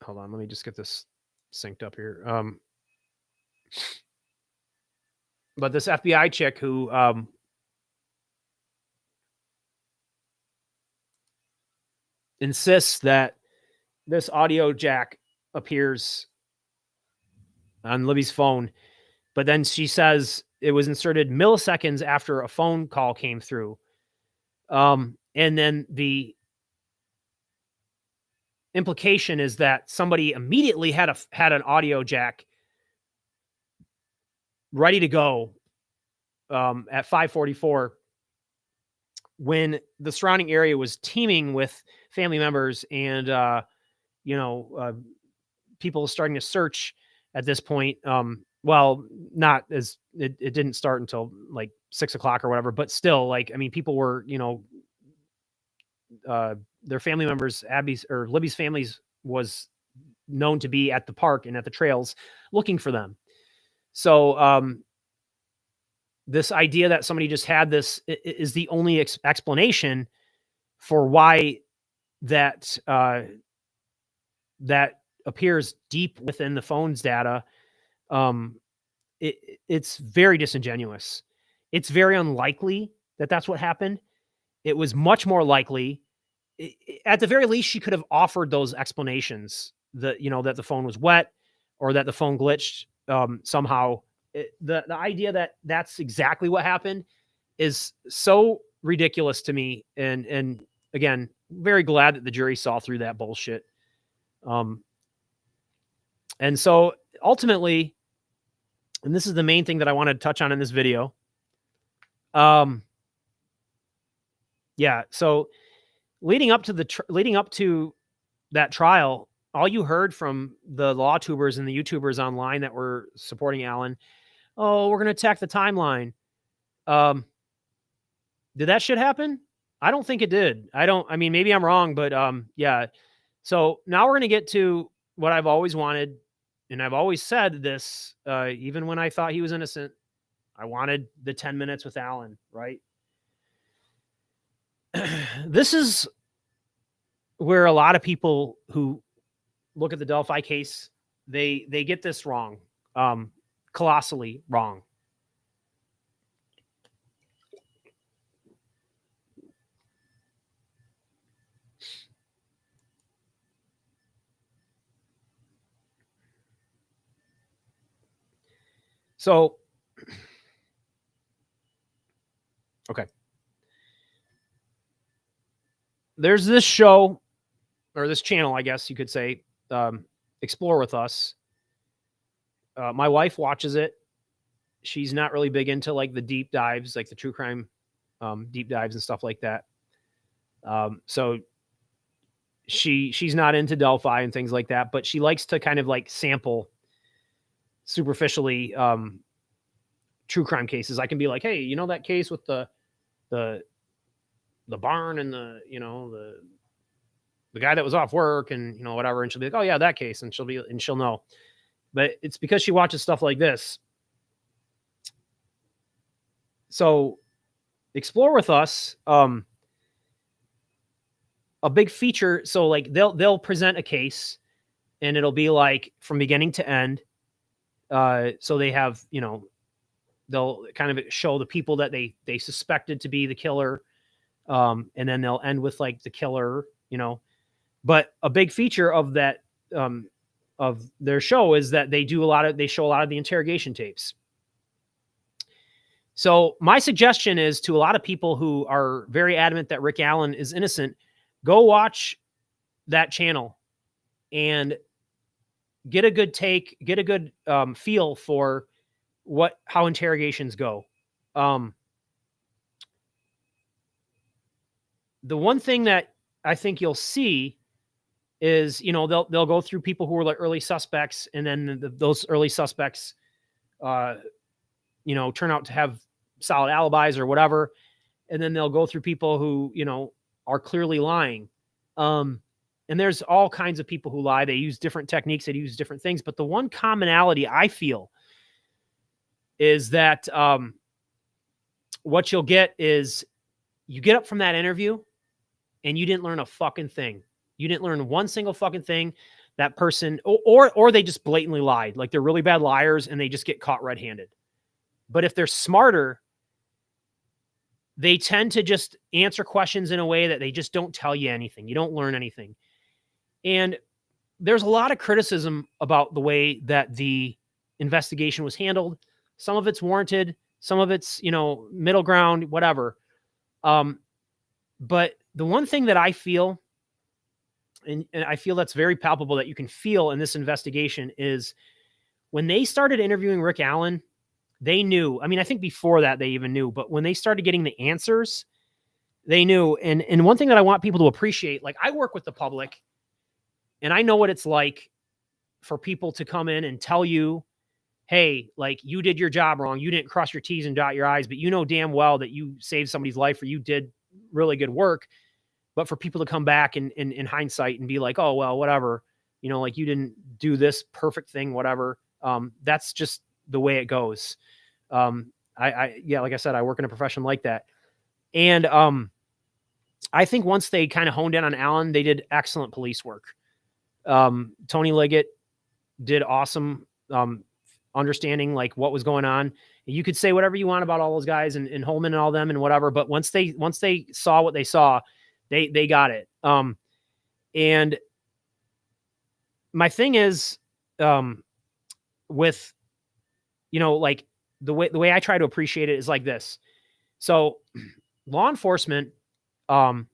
hold on, let me just get this synced up here. But this FBI chick who, insists that this audio jack appears on Libby's phone, but then she says it was inserted milliseconds after a phone call came through. And then the implication is that somebody immediately had an audio jack ready to go at 5:44 when the surrounding area was teeming with family members and people starting to search at this point. Well, not as it didn't start until like 6 o'clock or whatever, but still, like, I mean, people were, their family members, Abby's or Libby's families was known to be at the park and at the trails looking for them. So, this idea that somebody just had this is the only explanation for why that, that appears deep within the phone's data. It's very disingenuous. It's very unlikely that that's what happened. It was much more likely, at the very least, she could have offered those explanations that, that the phone was wet or that the phone glitched somehow. The idea that that's exactly what happened is so ridiculous to me. And again, very glad that the jury saw through that bullshit. And so ultimately, and this is the main thing that I wanted to touch on in this video. Yeah. So leading up to that trial, all you heard from the law tubers and the YouTubers online that were supporting Alan, oh, we're going to attack the timeline. Did that shit happen? I don't think it did. I mean, maybe I'm wrong, but yeah. So now we're going to get to what I've always wanted. And I've always said this, even when I thought he was innocent, I wanted the 10 minutes with Alan, right? This is where a lot of people who look at the Delphi case, they get this wrong, colossally wrong. So, okay. There's this show, or this channel, I guess you could say, Explore With Us. My wife watches it. She's not really big into like the deep dives, like the true crime deep dives and stuff like that. So she's not into Delphi and things like that, but she likes to kind of like sample superficially true crime cases. I can be like, hey, that case with the barn and the guy that was off work and whatever, and she'll be like, oh yeah, that case, and she'll know. But it's because she watches stuff like this. So Explore With Us, a big feature. So like they'll present a case and it'll be like from beginning to end. So they have, they'll kind of show the people that they suspected to be the killer. And then they'll end with like the killer, but a big feature of that, of their show is that they show a lot of the interrogation tapes. So my suggestion is to a lot of people who are very adamant that Rick Allen is innocent, go watch that channel and get a good feel for how interrogations go. The one thing that I think you'll see is, they'll go through people who were like early suspects, and then those early suspects, turn out to have solid alibis or whatever. and then they'll go through people who, are clearly lying. And there's all kinds of people who lie. They use different techniques. They use different things. But the one commonality I feel is that what you'll get is you get up from that interview and you didn't learn a fucking thing. You didn't learn one single fucking thing. That person, or they just blatantly lied. Like they're really bad liars and they just get caught red-handed. But if they're smarter, they tend to just answer questions in a way that they just don't tell you anything. You don't learn anything. And there's a lot of criticism about the way that the investigation was handled. Some of it's warranted. Some of it's, middle ground, whatever. But the one thing that I feel, and I feel that's very palpable that you can feel in this investigation, is when they started interviewing Rick Allen, they knew. I mean, I think before that they even knew, but when they started getting the answers, they knew. And one thing that I want people to appreciate, like I work with the public and I know what it's like for people to come in and tell you, hey, like you did your job wrong. You didn't cross your T's and dot your I's, but you know damn well that you saved somebody's life or you did really good work. But for people to come back in hindsight and be like, oh, well, whatever, like you didn't do this perfect thing, whatever. That's just the way it goes. Yeah, like I said, I work in a profession like that. And I think once they kind of honed in on Allen, they did excellent police work. Tony Liggett did awesome understanding like what was going on. You could say whatever you want about all those guys and Holman and all them and whatever, but once they saw what they saw, they got it. And my thing is, with, like the way I try to appreciate it is like this. So law enforcement, the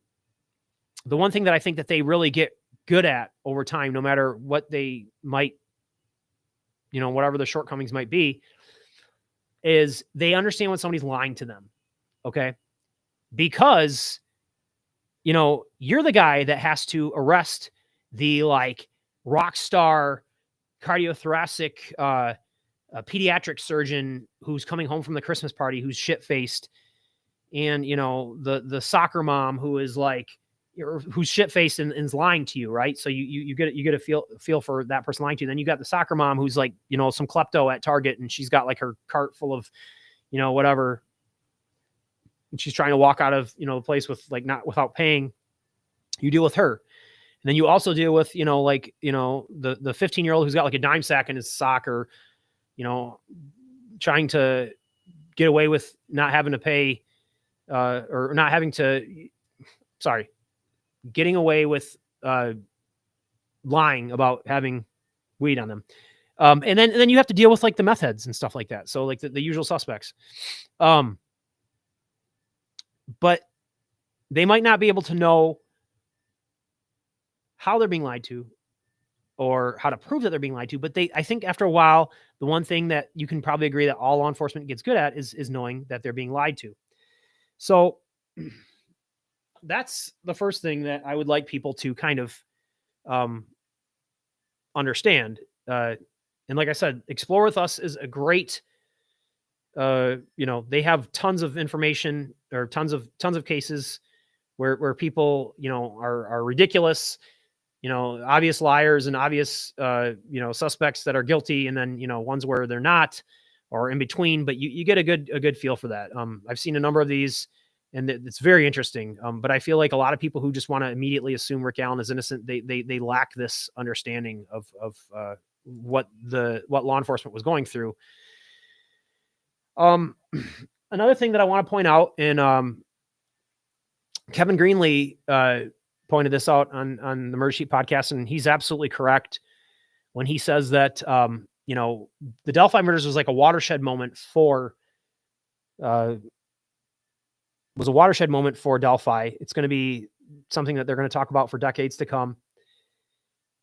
one thing that I think that they really get good at over time, no matter what they might, whatever the shortcomings might be, is they understand when somebody's lying to them. Okay. Because, you're the guy that has to arrest the like rock star cardiothoracic, pediatric surgeon who's coming home from the Christmas party, who's shit-faced, and the soccer mom who is like, who's shit-faced and is lying to you, right? So you get a feel for that person lying to you. Then you got the soccer mom who's like, some klepto at Target, and she's got like her cart full of, whatever, and she's trying to walk out of the place with like not without paying. You deal with her. And then you also deal with, the 15-year-old who's got like a dime sack in his sock, or, trying to get away with not having to pay, or not having to, getting away with lying about having weed on them. And then you have to deal with like the meth heads and stuff like that. So like the usual suspects. But they might not be able to know how they're being lied to or how to prove that they're being lied to. But I think after a while, the one thing that you can probably agree that all law enforcement gets good at is knowing that they're being lied to. So that's the first thing that I would like people to kind of understand. And like I said, Explore With Us is a great, they have tons of information or tons of cases where people, are ridiculous, obvious liars and obvious, suspects that are guilty. And then, ones where they're not, or in between, but you get a good feel for that. I've seen a number of these and it's very interesting. But I feel like a lot of people who just want to immediately assume Rick Allen is innocent, they lack this understanding of what law enforcement was going through. Another thing that I want to point out, and Kevin Greenlee pointed this out on the Murder Sheet podcast, and he's absolutely correct when he says that the Delphi murders was like a watershed moment for Delphi. It's going to be something that they're going to talk about for decades to come.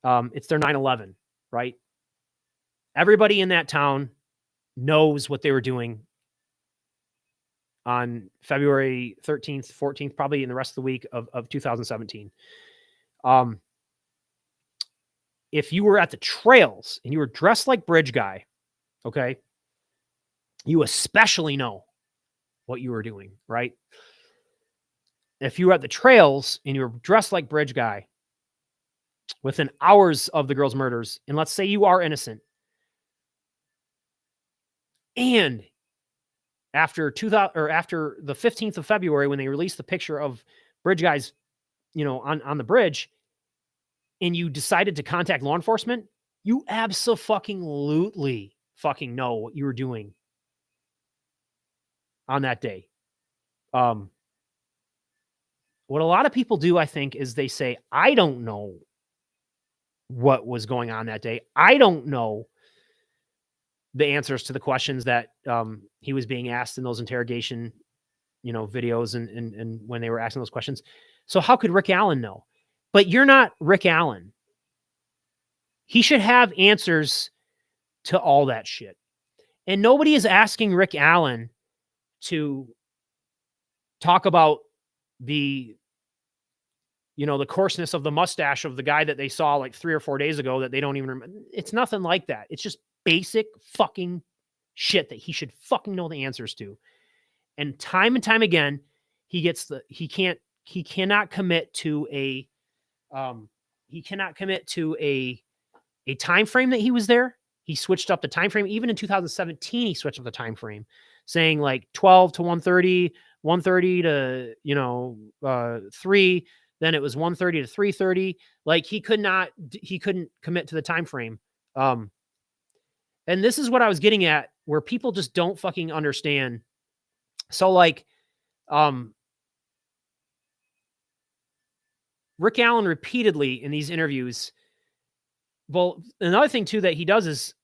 It's their 9/11, right? Everybody in that town knows what they were doing on February 13th, 14th, probably in the rest of the week of 2017. If you were at the trails and you were dressed like Bridge Guy, okay, you especially know what you were doing, right? if you were at the trails and you were dressed like Bridge Guy within hours of the girl's murders, and let's say you are innocent, and after 2000 or after the 15th of February, when they released the picture of Bridge Guy's, on the bridge, and you decided to contact law enforcement, you abso-fucking-lutely fucking know what you were doing on that day. What a lot of people do, I think, is they say, I don't know what was going on that day. I don't know the answers to the questions that he was being asked in those interrogation, videos and when they were asking those questions. So how could Rick Allen know? But you're not Rick Allen. He should have answers to all that shit. And nobody is asking Rick Allen to talk about the coarseness of the mustache of the guy that they saw like 3 or 4 days ago that they don't even remember. It's nothing like that. It's just basic fucking shit that he should fucking know the answers to. And time again, he cannot commit to a time frame that he was there. He switched up the time frame. Even in 2017, he switched up the time frame, saying like 12 to 1:30, 1:30 to 3. Then it was 1:30 to 3:30. Like he couldn't commit to the time frame. And this is what I was getting at, where people just don't fucking understand. So like, Rick Allen repeatedly in these interviews. Well, another thing too that he does is,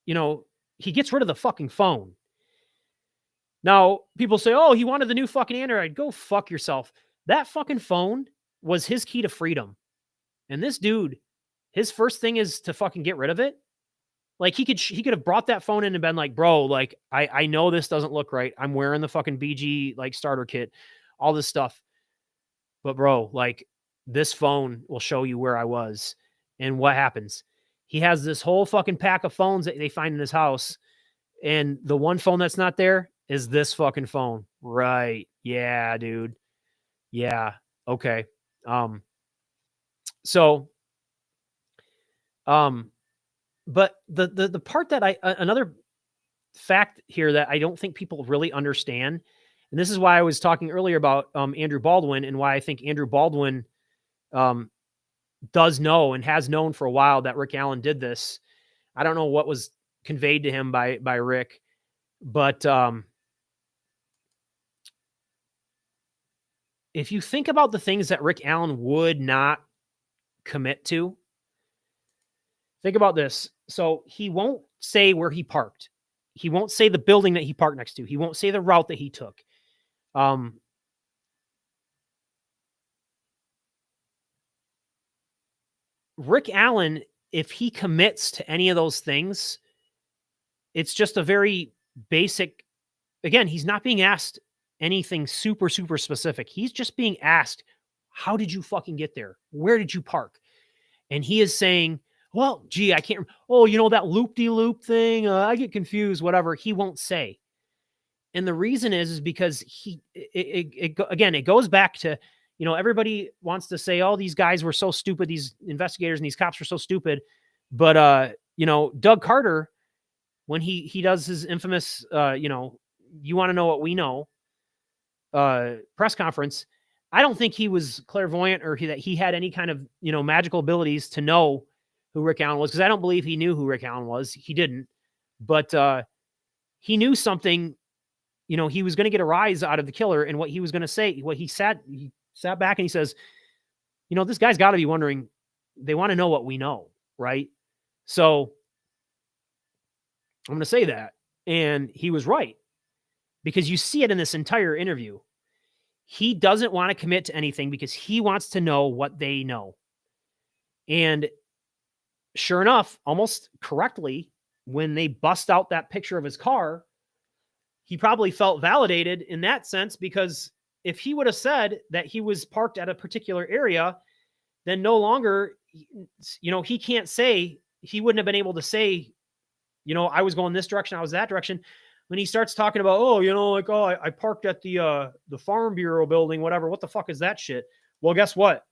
he gets rid of the fucking phone. Now, people say, oh, he wanted the new fucking Android. Go fuck yourself. That fucking phone was his key to freedom. And this dude, his first thing is to fucking get rid of it. Like he could have brought that phone in and been like, bro, like I know this doesn't look right. I'm wearing the fucking BG like starter kit, all this stuff. But bro, like this phone will show you where I was. And what happens? He has this whole fucking pack of phones that they find in his house. And the one phone that's not there is this fucking phone. Right. Yeah, dude. Yeah. Okay. But the part that another fact here that I don't think people really understand, and this is why I was talking earlier about Andrew Baldwin, and why I think Andrew Baldwin does know and has known for a while that Rick Allen did this. I don't know what was conveyed to him by Rick, but if you think about the things that Rick Allen would not commit to, think about this. So he won't say where he parked. He won't say the building that he parked next to. He won't say the route that he took. Rick Allen, if he commits to any of those things, it's just a very basic, again, he's not being asked anything super, super specific. He's just being asked, how did you fucking get there? Where did you park? And he is saying, well, gee, I can't, that loop-de-loop thing, I get confused, whatever. He won't say. And the reason is because it goes back to, everybody wants to say, oh, these guys were so stupid. These investigators and these cops were so stupid. But, Doug Carter, when he does his infamous, you want to know what we know, press conference, I don't think he was clairvoyant or that he had any kind of, magical abilities to know who Rick Allen was, because I don't believe he knew who Rick Allen was. He didn't. But he knew something, he was going to get a rise out of the killer, and what he was going to say, he sat back and he says, this guy's got to be wondering, they want to know what we know, right? So I'm going to say that. And he was right, because you see it in this entire interview. He doesn't want to commit to anything because he wants to know what they know. And sure enough, almost correctly, when they bust out that picture of his car, he probably felt validated in that sense, because if he would have said that he was parked at a particular area, then no longer, he can't say, he wouldn't have been able to say, I was going this direction, I was that direction. when he starts talking about, oh, like, oh, I parked at the Farm Bureau building, whatever. What the fuck is that shit? Well, guess what?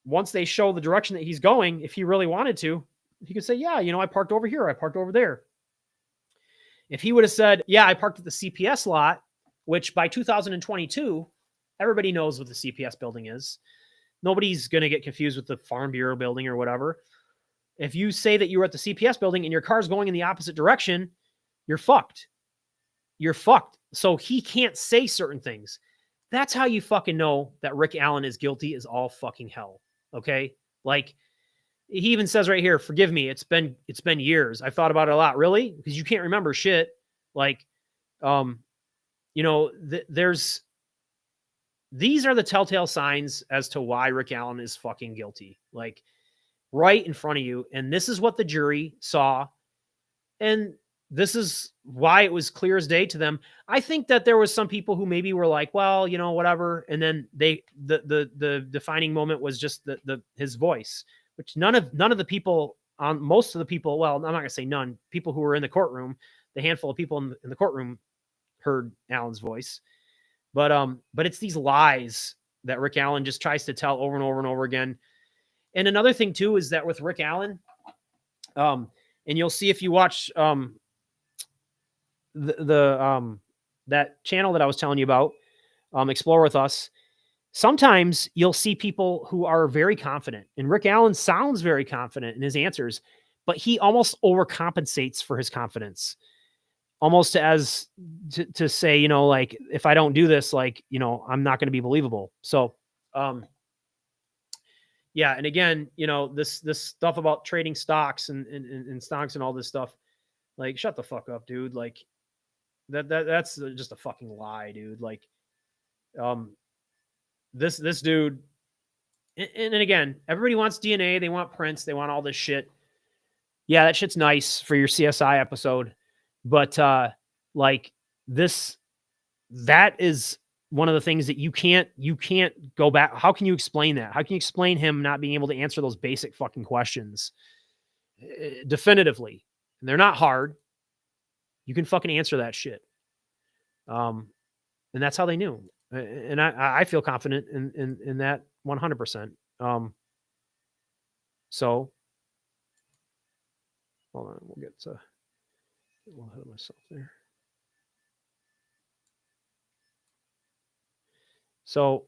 Once they show the direction that he's going, if he really wanted to, he could say, yeah, I parked over here. I parked over there. If he would have said, yeah, I parked at the CPS lot, which by 2022, everybody knows what the CPS building is. Nobody's going to get confused with the Farm Bureau building or whatever. If you say that you were at the CPS building and your car's going in the opposite direction, you're fucked. You're fucked. So he can't say certain things. That's how you fucking know that Rick Allen is guilty as all fucking hell. Okay? Like, he even says right here, forgive me, it's been years. I've thought about it a lot. Really? Because you can't remember shit. Like, there's, these are the telltale signs as to why Rick Allen is fucking guilty. Like, right in front of you. And this is what the jury saw. And this is why it was clear as day to them. I think that there was some people who maybe were like, well, whatever. And then the defining moment was just his voice, which none of the people most of the people, well, I'm not gonna say none, people who were in the courtroom, the handful of people in the courtroom heard Allen's voice. But it's these lies that Rick Allen just tries to tell over and over and over again. And another thing too is that with Rick Allen, and you'll see if you watch that channel that I was telling you about, Explore With Us, sometimes you'll see people who are very confident, and Rick Allen sounds very confident in his answers, but he almost overcompensates for his confidence, almost as to say, like, if I don't do this, like, I'm not going to be believable. So, yeah. And again, this stuff about trading stocks and stocks and all this stuff, like, shut the fuck up, dude. Like, that's just a fucking lie, dude. Like, this dude, and again, everybody wants DNA, they want prints, they want all this shit. Yeah, that shit's nice for your CSI episode, but like, that is one of the things that you can't go back. How can you explain that? How can you explain him not being able to answer those basic fucking questions definitively? And they're not hard. You can fucking answer that shit. And that's how they knew. And I feel confident in that 100%. So hold on, we'll get to a little ahead of myself there. So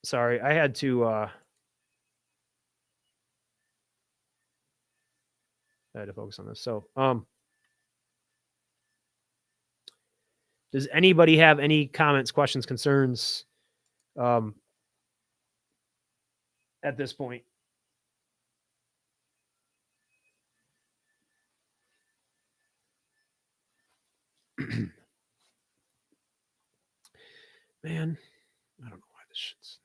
sorry, I had to focus on this. So does anybody have any comments, questions, concerns at this point? Man, I don't know why this shit's...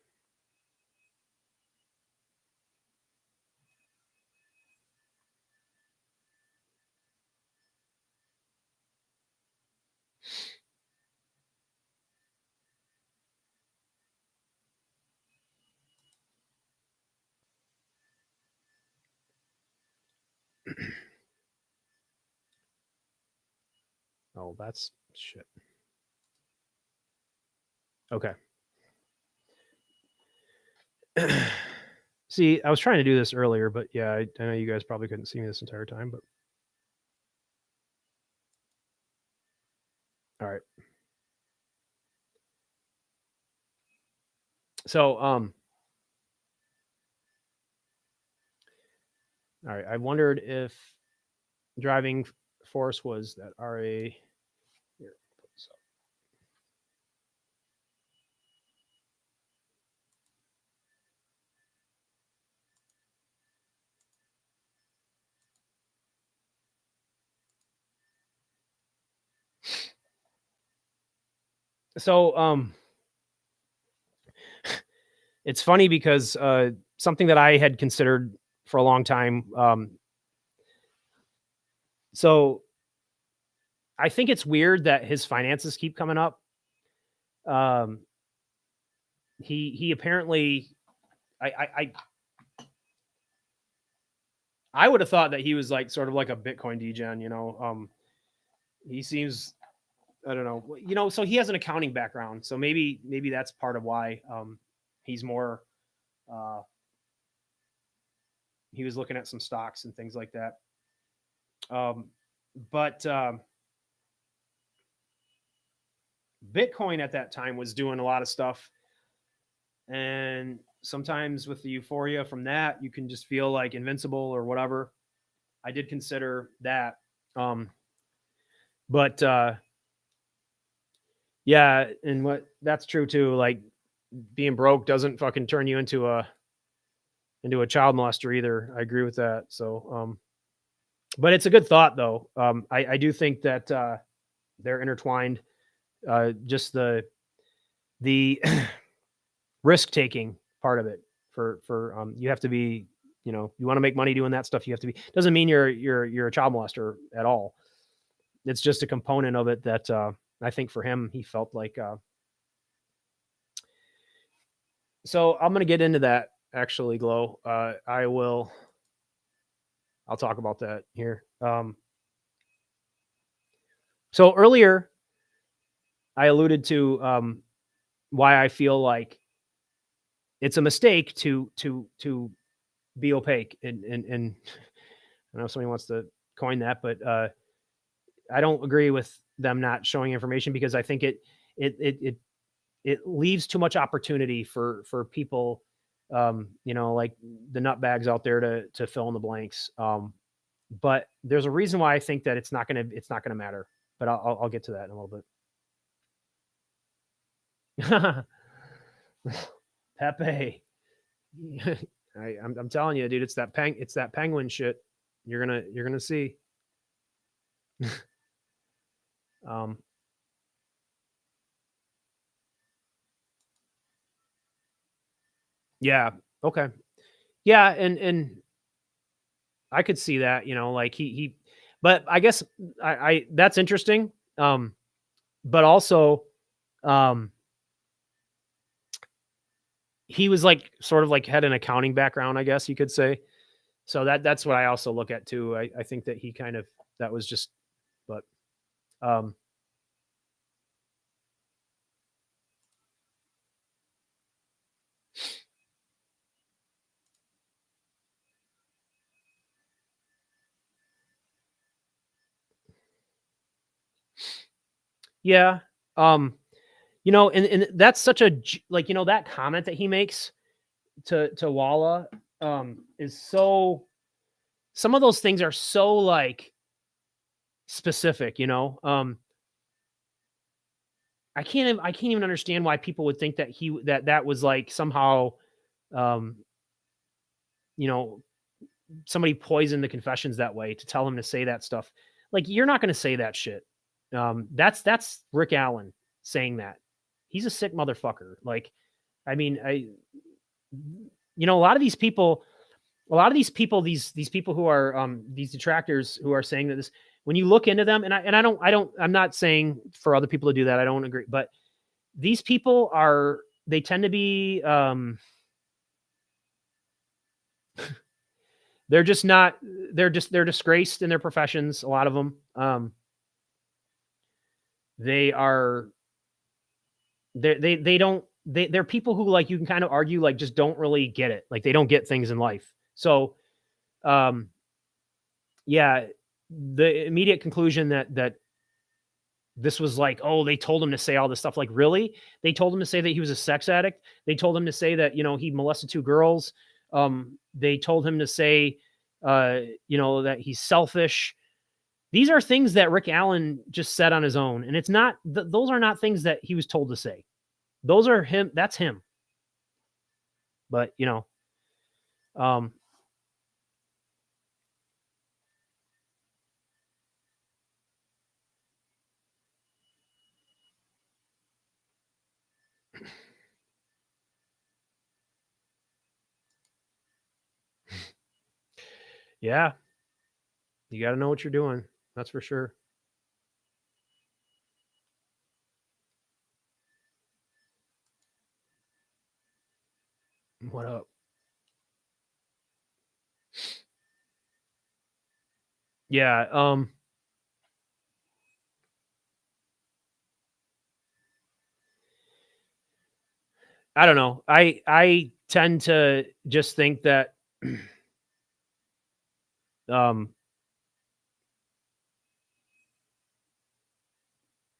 Oh, that's shit. Okay. See, I was trying to do this earlier, but yeah, I know you guys probably couldn't see me this entire time, but all right. So, all right. I wondered if driving force was that RA. Here, put this up. So, it's funny because something that I had considered for a long time. So I think it's weird that his finances keep coming up. He apparently, I would have thought that he was like sort of like a Bitcoin degen, he seems, I don't know, so he has an accounting background, so maybe that's part of why he's more uh he was looking at some stocks and things like that. But Bitcoin at that time was doing a lot of stuff, and sometimes with the euphoria from that, you can just feel like invincible or whatever. I did consider that. But yeah, and what that's true too. Like being broke doesn't fucking turn you into a child molester either. I agree with that. So, but it's a good thought though. I do think that they're intertwined. Just the risk taking part of it for you have to be, you want to make money doing that stuff. You have to be. Doesn't mean you're a child molester at all. It's just a component of it that I think for him, he felt like. So I'm going to get into that actually, Glow. I'll talk about that here. So earlier, I alluded to why I feel like it's a mistake to be opaque, and I know somebody wants to coin that, but I don't agree with them not showing information because I think it leaves too much opportunity for people, like the nutbags out there to fill in the blanks. But there's a reason why I think that it's not gonna matter. But I'll get to that in a little bit. Pepe, I'm telling you, dude, it's that penguin shit. You're gonna see. um, yeah, okay, yeah, and I could see that, like but I guess I that's interesting. But also, um, he was like sort of like had an accounting background, I guess you could say. So that's what I also look at too. I think that he kind of that was just, but um, yeah, and that's such a like that comment that he makes to Walla is so. Some of those things are so like specific, I can't even understand why people would think that that was like somehow, um, you know, somebody poisoned the confessions that way to tell him to say that stuff. Like you're not going to say that shit. That's Rick Allen saying that. He's a sick motherfucker. Like, I mean, a lot of these people, these people who are these detractors who are saying that this, when you look into them, and I'm not saying for other people to do that. I don't agree, but these people they tend to be they're just not they're disgraced in their professions, a lot of them. They are they don't they're people who, like, you can kind of argue, like, just don't really get it, like they don't get things in life. So yeah, the immediate conclusion that this was like, oh, they told him to say all this stuff. Like, really? They told him to say that he was a sex addict. They told him to say that, he molested 2 girls. They told him to say, that he's selfish. These are things that Rick Allen just said on his own. And it's not, those are not things that he was told to say. Those are him. That's him. But, um, yeah, you got to know what you're doing. That's for sure. What up? Yeah. I don't know. I tend to just think that um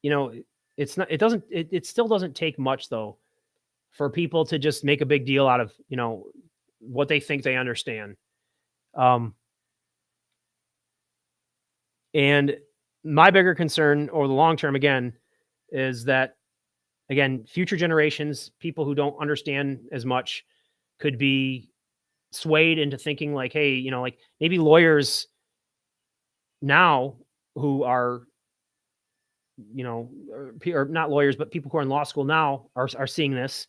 you know, it's not, it still doesn't take much though for people to just make a big deal out of, what they think they understand. Um and my bigger concern over the long term again is that, again, future generations, people who don't understand as much, could be swayed into thinking like, hey, like maybe lawyers now who are, or not lawyers, but people who are in law school now are seeing this,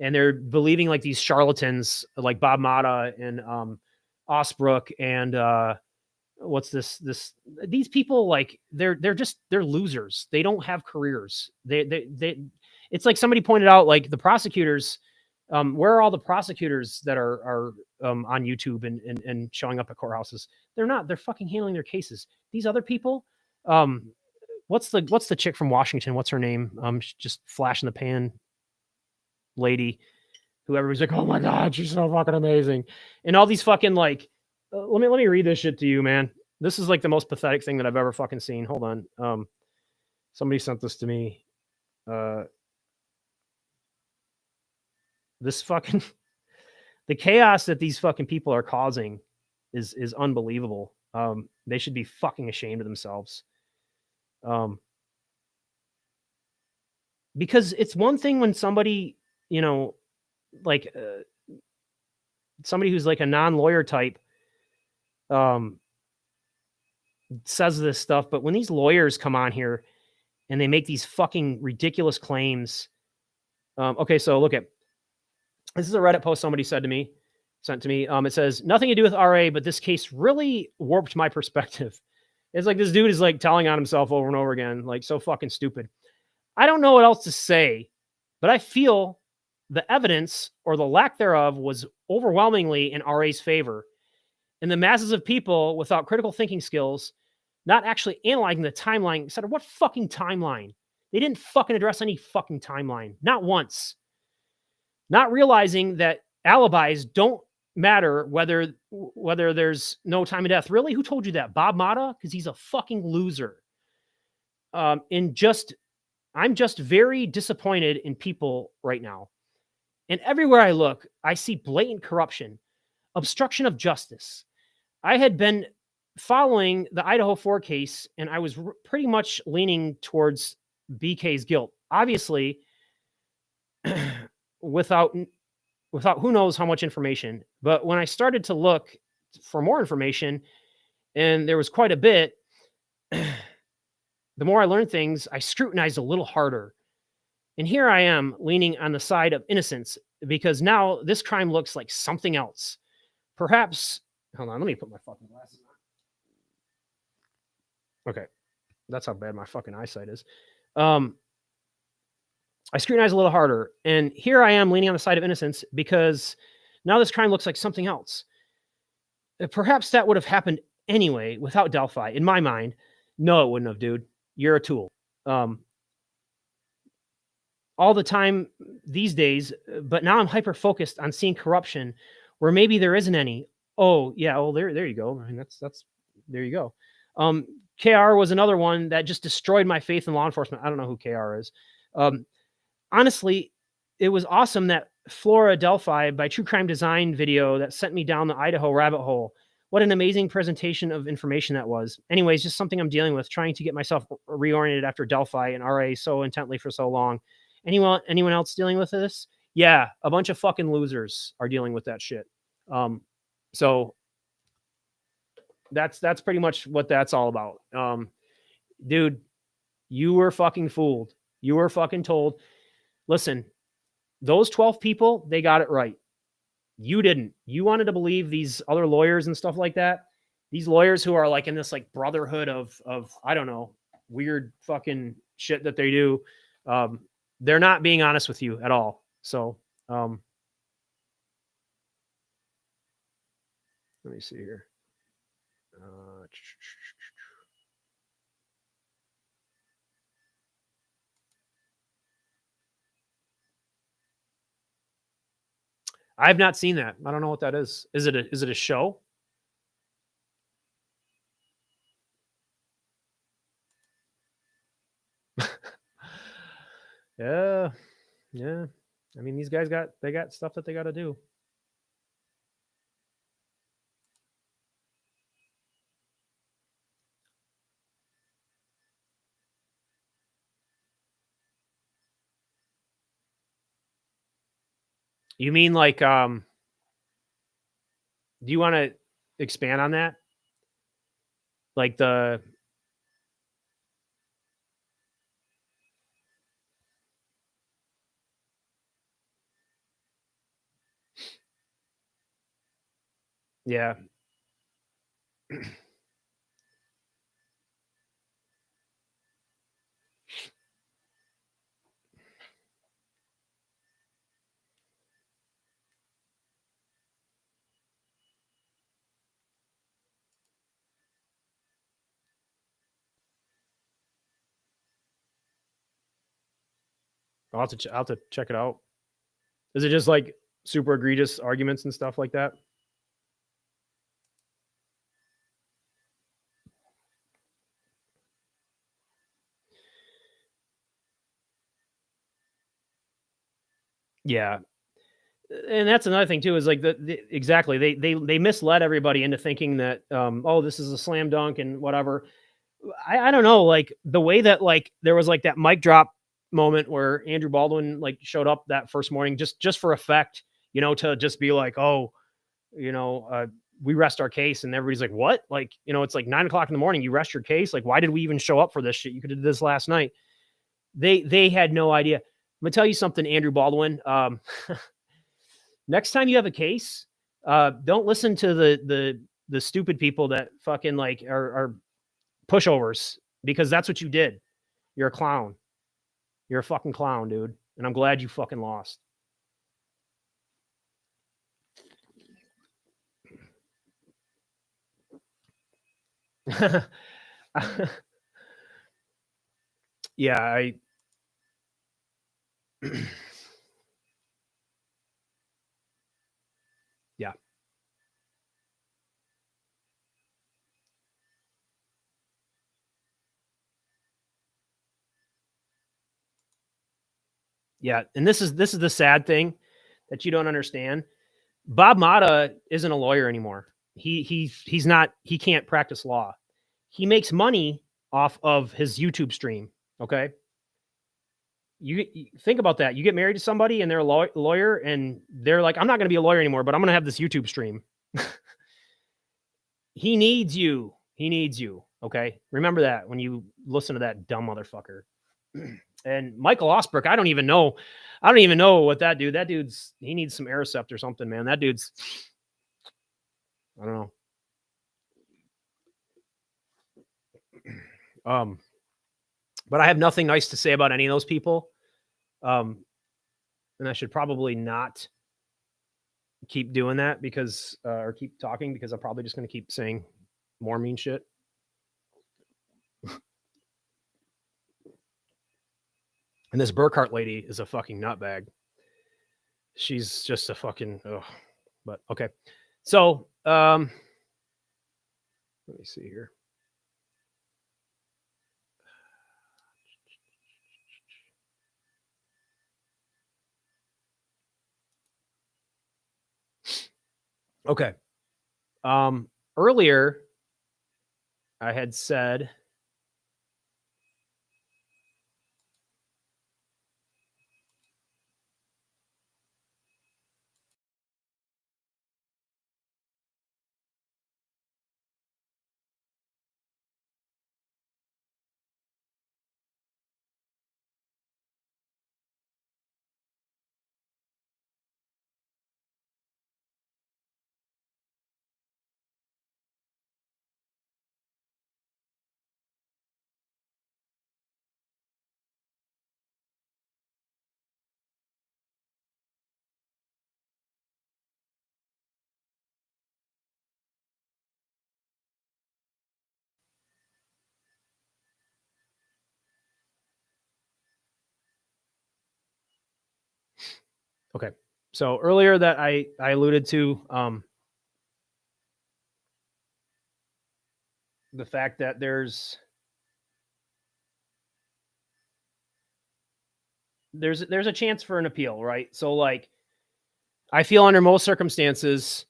and they're believing like these charlatans like Bob Mata and Osbrook and what's this these people, like they're losers. They don't have careers. They it's like somebody pointed out, like the prosecutors, where are all the prosecutors that are on YouTube and showing up at courthouses? They're not. They're fucking handling their cases. These other people, um, what's the chick from Washington? What's her name? Just flash in the pan lady who everybody's like, oh my god, she's so fucking amazing, and all these fucking like, let me read this shit to you, man. This is like the most pathetic thing that I've ever fucking seen. Hold on, somebody sent this to me. Uh, this fucking the chaos that these fucking people are causing is unbelievable. They should be fucking ashamed of themselves. Um, because it's one thing when somebody, you know, like somebody who's like a non-lawyer type, um, says this stuff, but when these lawyers come on here and they make these fucking ridiculous claims. Okay, so look at this is a Reddit post somebody sent to me. It says nothing to do with RA, but this case really warped my perspective. It's like this dude is like telling on himself over and over again, like so fucking stupid. I don't know what else to say, but I feel the evidence or the lack thereof was overwhelmingly in RA's favor. And the masses of people without critical thinking skills, not actually analyzing the timeline, etc. What fucking timeline? They didn't fucking address any fucking timeline. Not once. Not realizing that alibis don't matter whether there's no time of death. Really? Who told you that? Bob Mata? Because he's a fucking loser. And just I'm just very disappointed in people right now. And everywhere I look, I see blatant corruption, obstruction of justice. I had been following the Idaho 4 case, and I was pretty much leaning towards BK's guilt. Obviously, without who knows how much information. But when I started to look for more information, and there was quite a bit, the more I learned things, I scrutinized a little harder. And here I am leaning on the side of innocence because now this crime looks like something else. Perhaps, hold on, let me put my fucking glasses on. Okay, that's how bad my fucking eyesight is. I scrutinize a little harder, and here I am leaning on the side of innocence because now this crime looks like something else. Perhaps that would have happened anyway without Delphi. In my mind, no, it wouldn't have, dude. You're a tool. All the time these days, but now I'm hyper focused on seeing corruption where maybe there isn't any. Oh yeah, well there you go. I mean that's there you go. KR was another one that just destroyed my faith in law enforcement. I don't know who KR is. Honestly, it was awesome that Flora Delphi by True Crime Design video that sent me down the Idaho rabbit hole. What an amazing presentation of information that was. Anyways, just something I'm dealing with, trying to get myself reoriented after Delphi and RA so intently for so long. Anyone else dealing with this? Yeah, a bunch of fucking losers are dealing with that shit. So that's pretty much what that's all about. Dude, you were fucking fooled. You were fucking told. Listen, those 12 people, they got it right. You didn't. You wanted to believe these other lawyers and stuff like that. These lawyers who are like in this like brotherhood of I don't know, weird fucking shit that they do. They're not being honest with you at all. So, let me see here. I have not seen that. I don't know what that is. Is it a show? Yeah. Yeah. I mean, these guys got stuff that they got to do. You mean like do you want to expand on that? Like the yeah. I'll have to check it out. Is it just like super egregious arguments and stuff like that? Yeah. And that's another thing too is like exactly they misled everybody into thinking that oh, this is a slam dunk and whatever. I don't know, like the way that like there was like that mic drop moment where Andrew Baldwin like showed up that first morning just for effect, to just be like, oh, we rest our case, and everybody's like, what? Like, it's like 9 o'clock in the morning. You rest your case. Like, why did we even show up for this shit? You could have did this last night. They had no idea. I'm gonna tell you something, Andrew Baldwin. Next time you have a case, don't listen to the stupid people that fucking like are pushovers, because that's what you did. You're a clown. You're a fucking clown, dude. And I'm glad you fucking lost. Yeah, yeah. Yeah, and this is the sad thing that you don't understand. Bob Mata isn't a lawyer anymore. He's not. He can't practice law. He makes money off of his YouTube stream. Okay, you think about that. You get married to somebody and they're a lawyer, and they're like, I'm not going to be a lawyer anymore, but I'm going to have this YouTube stream. He needs you. He needs you. Okay, remember that when you listen to that dumb motherfucker. And Michael Osbrook, I don't even know what that dude. That dude's he needs some Aricept or something, man. That dude's I don't know. Um, but I have nothing nice to say about any of those people. And I should probably not keep doing that because or keep talking, because I'm probably just going to keep saying more mean shit. And this Burkhart lady is a fucking nutbag. She's just a fucking but okay. So, let me see here. Okay. Earlier I had said okay. So earlier that I alluded to the fact that there's a chance for an appeal, right? So like I feel under most circumstances,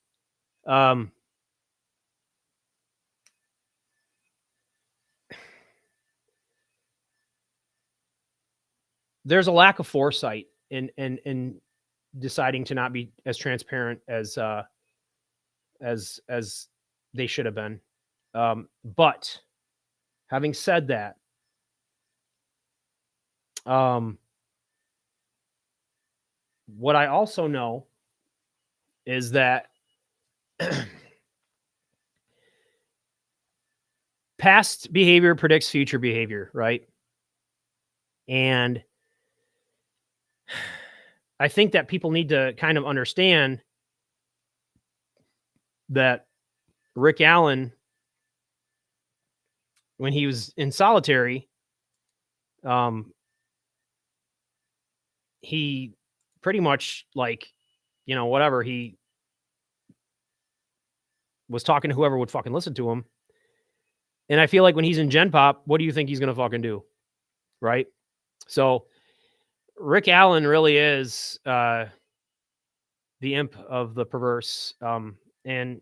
there's a lack of foresight in deciding to not be as transparent as they should have been. But having said that, what I also know is that past behavior predicts future behavior, right? And I think that people need to kind of understand that Rick Allen, when he was in solitary, he pretty much like, whatever, he was talking to whoever would fucking listen to him. And I feel like when he's in Gen Pop, what do you think he's going to fucking do? Right? So Rick Allen really is the imp of the perverse. And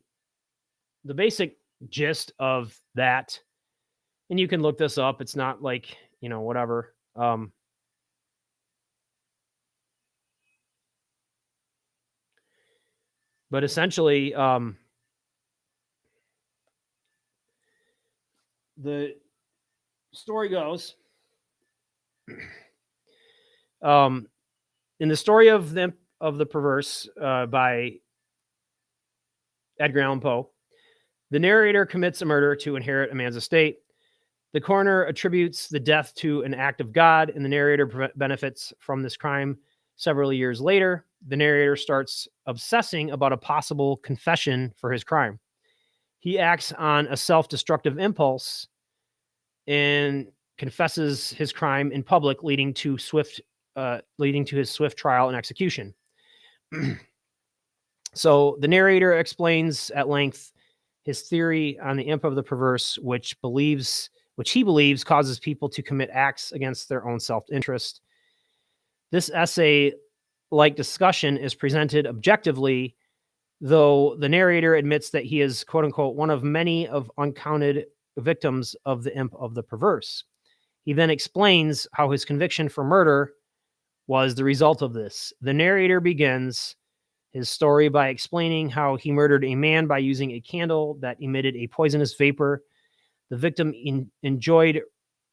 the basic gist of that, and you can look this up, it's not like, whatever. But essentially, the story goes, in the story of the perverse by Edgar Allan Poe, the narrator commits a murder to inherit a man's estate. The coroner attributes the death to an act of God, and the narrator benefits from this crime. Several years later, the narrator starts obsessing about a possible confession for his crime. He acts on a self-destructive impulse and confesses his crime in public, leading to his swift trial and execution. So the narrator explains at length his theory on the imp of the perverse, which he believes causes people to commit acts against their own self-interest. This essay-like discussion is presented objectively, though the narrator admits that he is, quote unquote, one of many of uncounted victims of the imp of the perverse. He then explains how his conviction for murder was the result of this. The narrator begins his story by explaining how he murdered a man by using a candle that emitted a poisonous vapor. The victim enjoyed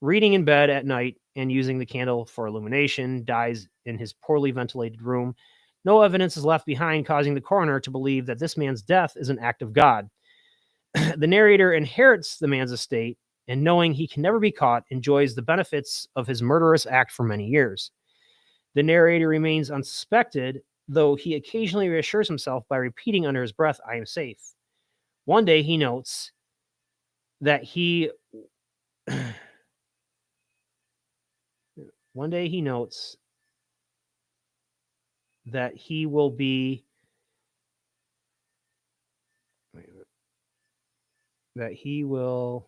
reading in bed at night and using the candle for illumination, dies in his poorly ventilated room. No evidence is left behind, causing the coroner to believe that this man's death is an act of God. The narrator inherits the man's estate, and knowing he can never be caught, enjoys the benefits of his murderous act for many years. The narrator remains unsuspected, though he occasionally reassures himself by repeating under his breath, "I am safe." One day he notes that he will be that he will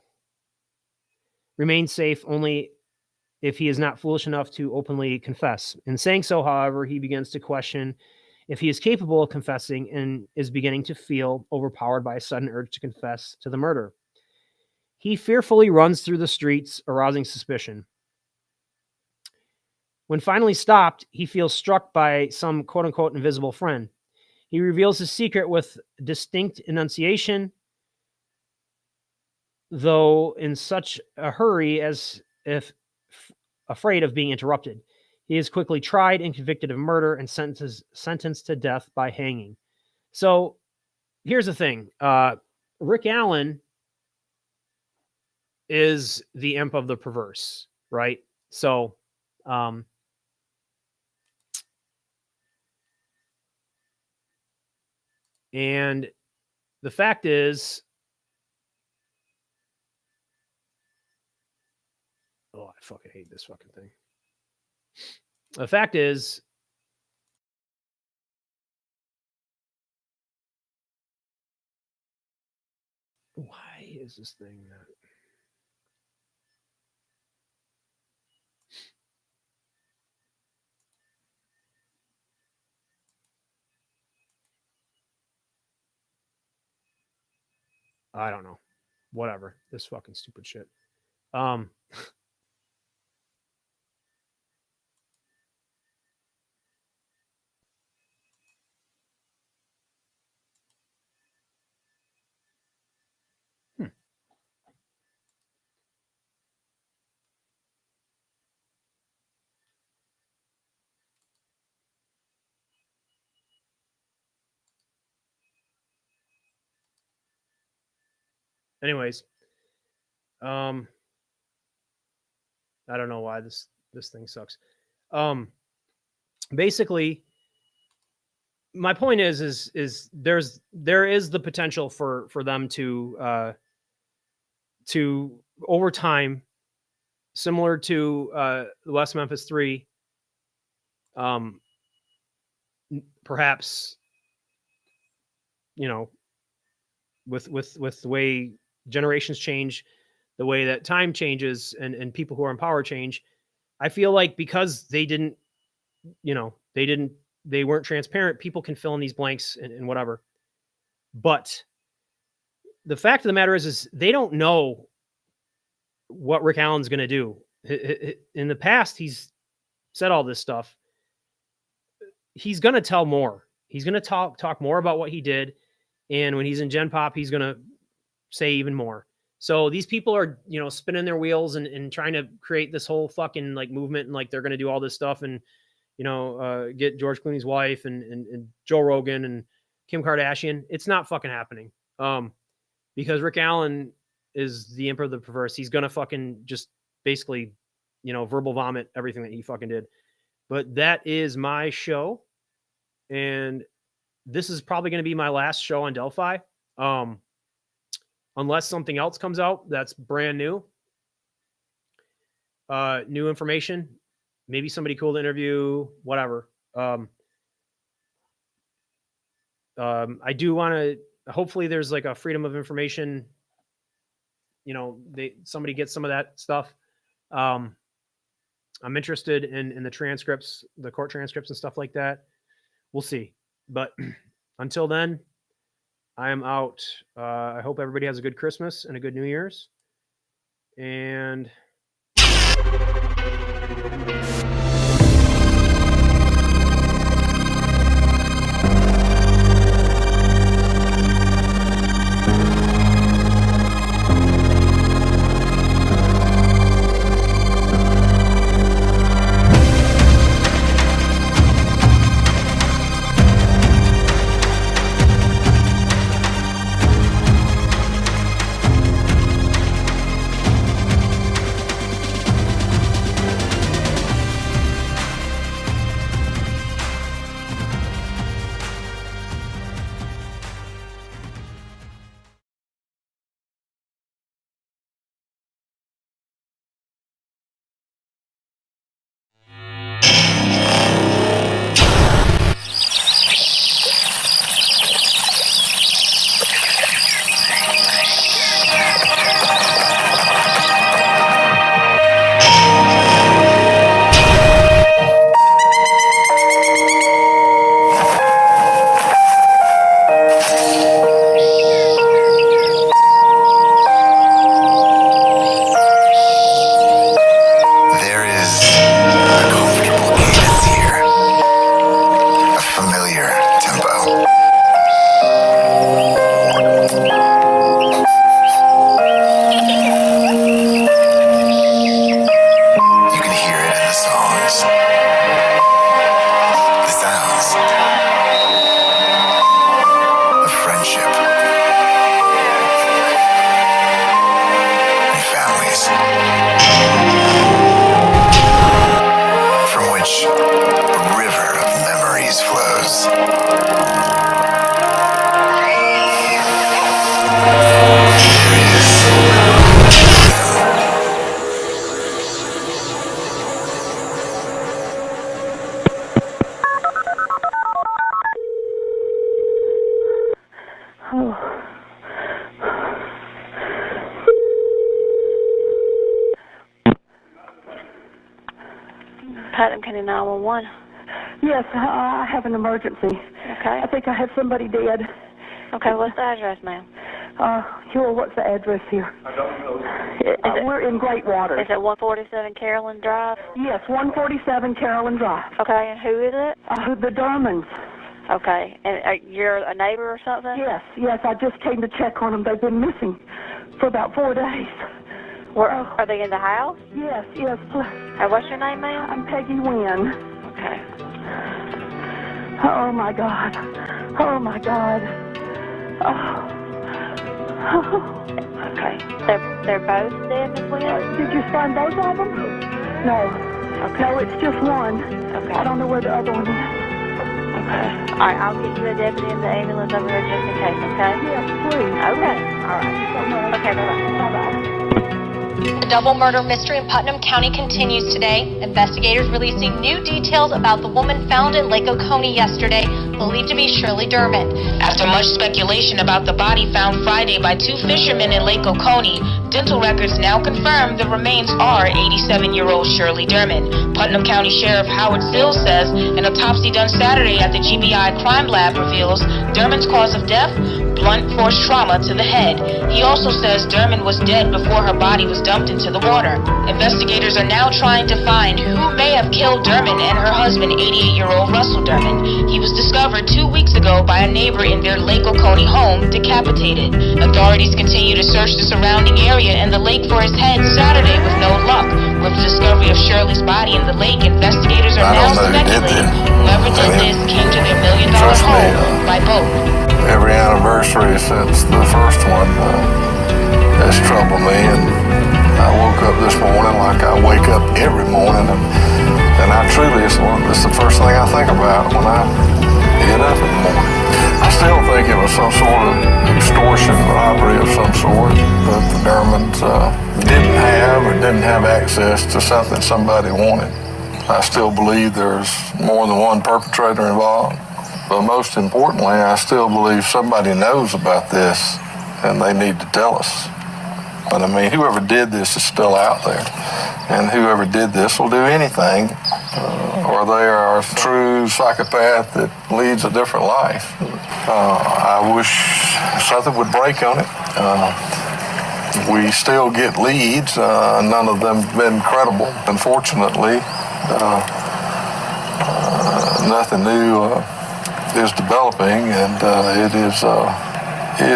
remain safe only if he is not foolish enough to openly confess. In saying so, however, he begins to question if he is capable of confessing and is beginning to feel overpowered by a sudden urge to confess to the murder. He fearfully runs through the streets, arousing suspicion. When finally stopped, he feels struck by some quote-unquote invisible friend. He reveals his secret with distinct enunciation, though in such a hurry as if afraid of being interrupted. He is quickly tried and convicted of murder and sentenced to death by hanging. So here's the thing. Rick Allen is the imp of the perverse, right? So, and the fact is, oh, I fucking hate this fucking thing. The fact is, is this thing? I don't know. Whatever. This fucking stupid shit. Anyways, I don't know why this thing sucks. Basically, my point is there is the potential for them to over time, similar to the West Memphis 3, perhaps, you know, with the way generations change, the way that time changes, and people who are in power change, I feel like because they didn't, they weren't transparent, people can fill in these blanks and whatever. But the fact of the matter is they don't know what Rick Allen's going to do. In the past, he's said all this stuff. He's going to tell more. He's going to talk more about what he did. And when he's in Gen Pop, he's going to say even more. So these people are, spinning their wheels and trying to create this whole fucking like movement, and like they're going to do all this stuff and, get George Clooney's wife and Joe Rogan and Kim Kardashian. It's not fucking happening. Because Rick Allen is the emperor of the perverse. He's going to fucking just basically, verbal vomit everything that he fucking did. But that is my show. And this is probably going to be my last show on Delphi. Unless something else comes out that's brand new. New information. Maybe somebody cool to interview, whatever. I do want to, hopefully there's like a freedom of information. Somebody gets some of that stuff. I'm interested in the transcripts, the court transcripts and stuff like that. We'll see. But until then, I am out. I hope everybody has a good Christmas and a good New Year's. And Putnam County 911. Yes, I have an emergency. Okay. I think I have somebody dead. Okay, what's the address, ma'am? What's the address here? I don't know. We're in Great Water. Is it 147 Carolyn Drive? Yes, 147 Carolyn Drive. Okay, and who is it? The Dermans. Okay, and you're a neighbor or something? Yes, I just came to check on them. They've been missing for about 4 days. Are they in the house? Yes. What's your name, ma'am? I'm Peggy Wynn. Okay. Oh, my God. Oh, my God. Okay. They're both dead, Miss Wynn? Did you find both of them? No. Okay. No, it's just one. Okay. I don't know where the other one is. Okay. All right, I'll get you a deputy in the ambulance over here just in case, okay? Yes, please. Okay. All right. Thank you so much. Okay, bye-bye. Bye-bye. The double murder mystery in Putnam County continues today. Investigators releasing new details about the woman found in Lake Oconee yesterday, believed to be Shirley Dermott. After much speculation about the body found Friday by 2 fishermen in Lake Oconee, dental records now confirm the remains are 87-year-old Shirley Dermott. Putnam County Sheriff Howard Sills says an autopsy done Saturday at the GBI Crime Lab reveals Dermott's cause of death, blunt force trauma to the head. He also says Dermott was dead before her body was dumped into the water. Investigators are now trying to find who may have killed Dermott and her husband, 88-year-old Russell Dermott. He was discovered 2 weeks ago by a neighbor in their Lake Oconee home, decapitated. Authorities continue to search the surrounding area and the lake for his head Saturday with no luck. With the discovery of Shirley's body in the lake, investigators are now speculating whoever did this came to their $1 million home by boat. Every anniversary since the first one has troubled me, and I woke up this morning like I wake up every morning, and I truly, it's the first thing I think about when I get up in the morning. I still think it was some sort of extortion, robbery of some sort, that the Dermans didn't have access to something somebody wanted. I still believe there's more than one perpetrator involved. But most importantly, I still believe somebody knows about this and they need to tell us. But I mean, whoever did this is still out there. And whoever did this will do anything, or they are a true psychopath that leads a different life. I wish something would break on it. We still get leads. None of them have been credible. Unfortunately, nothing new is developing, and it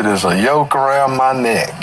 is a yoke around my neck.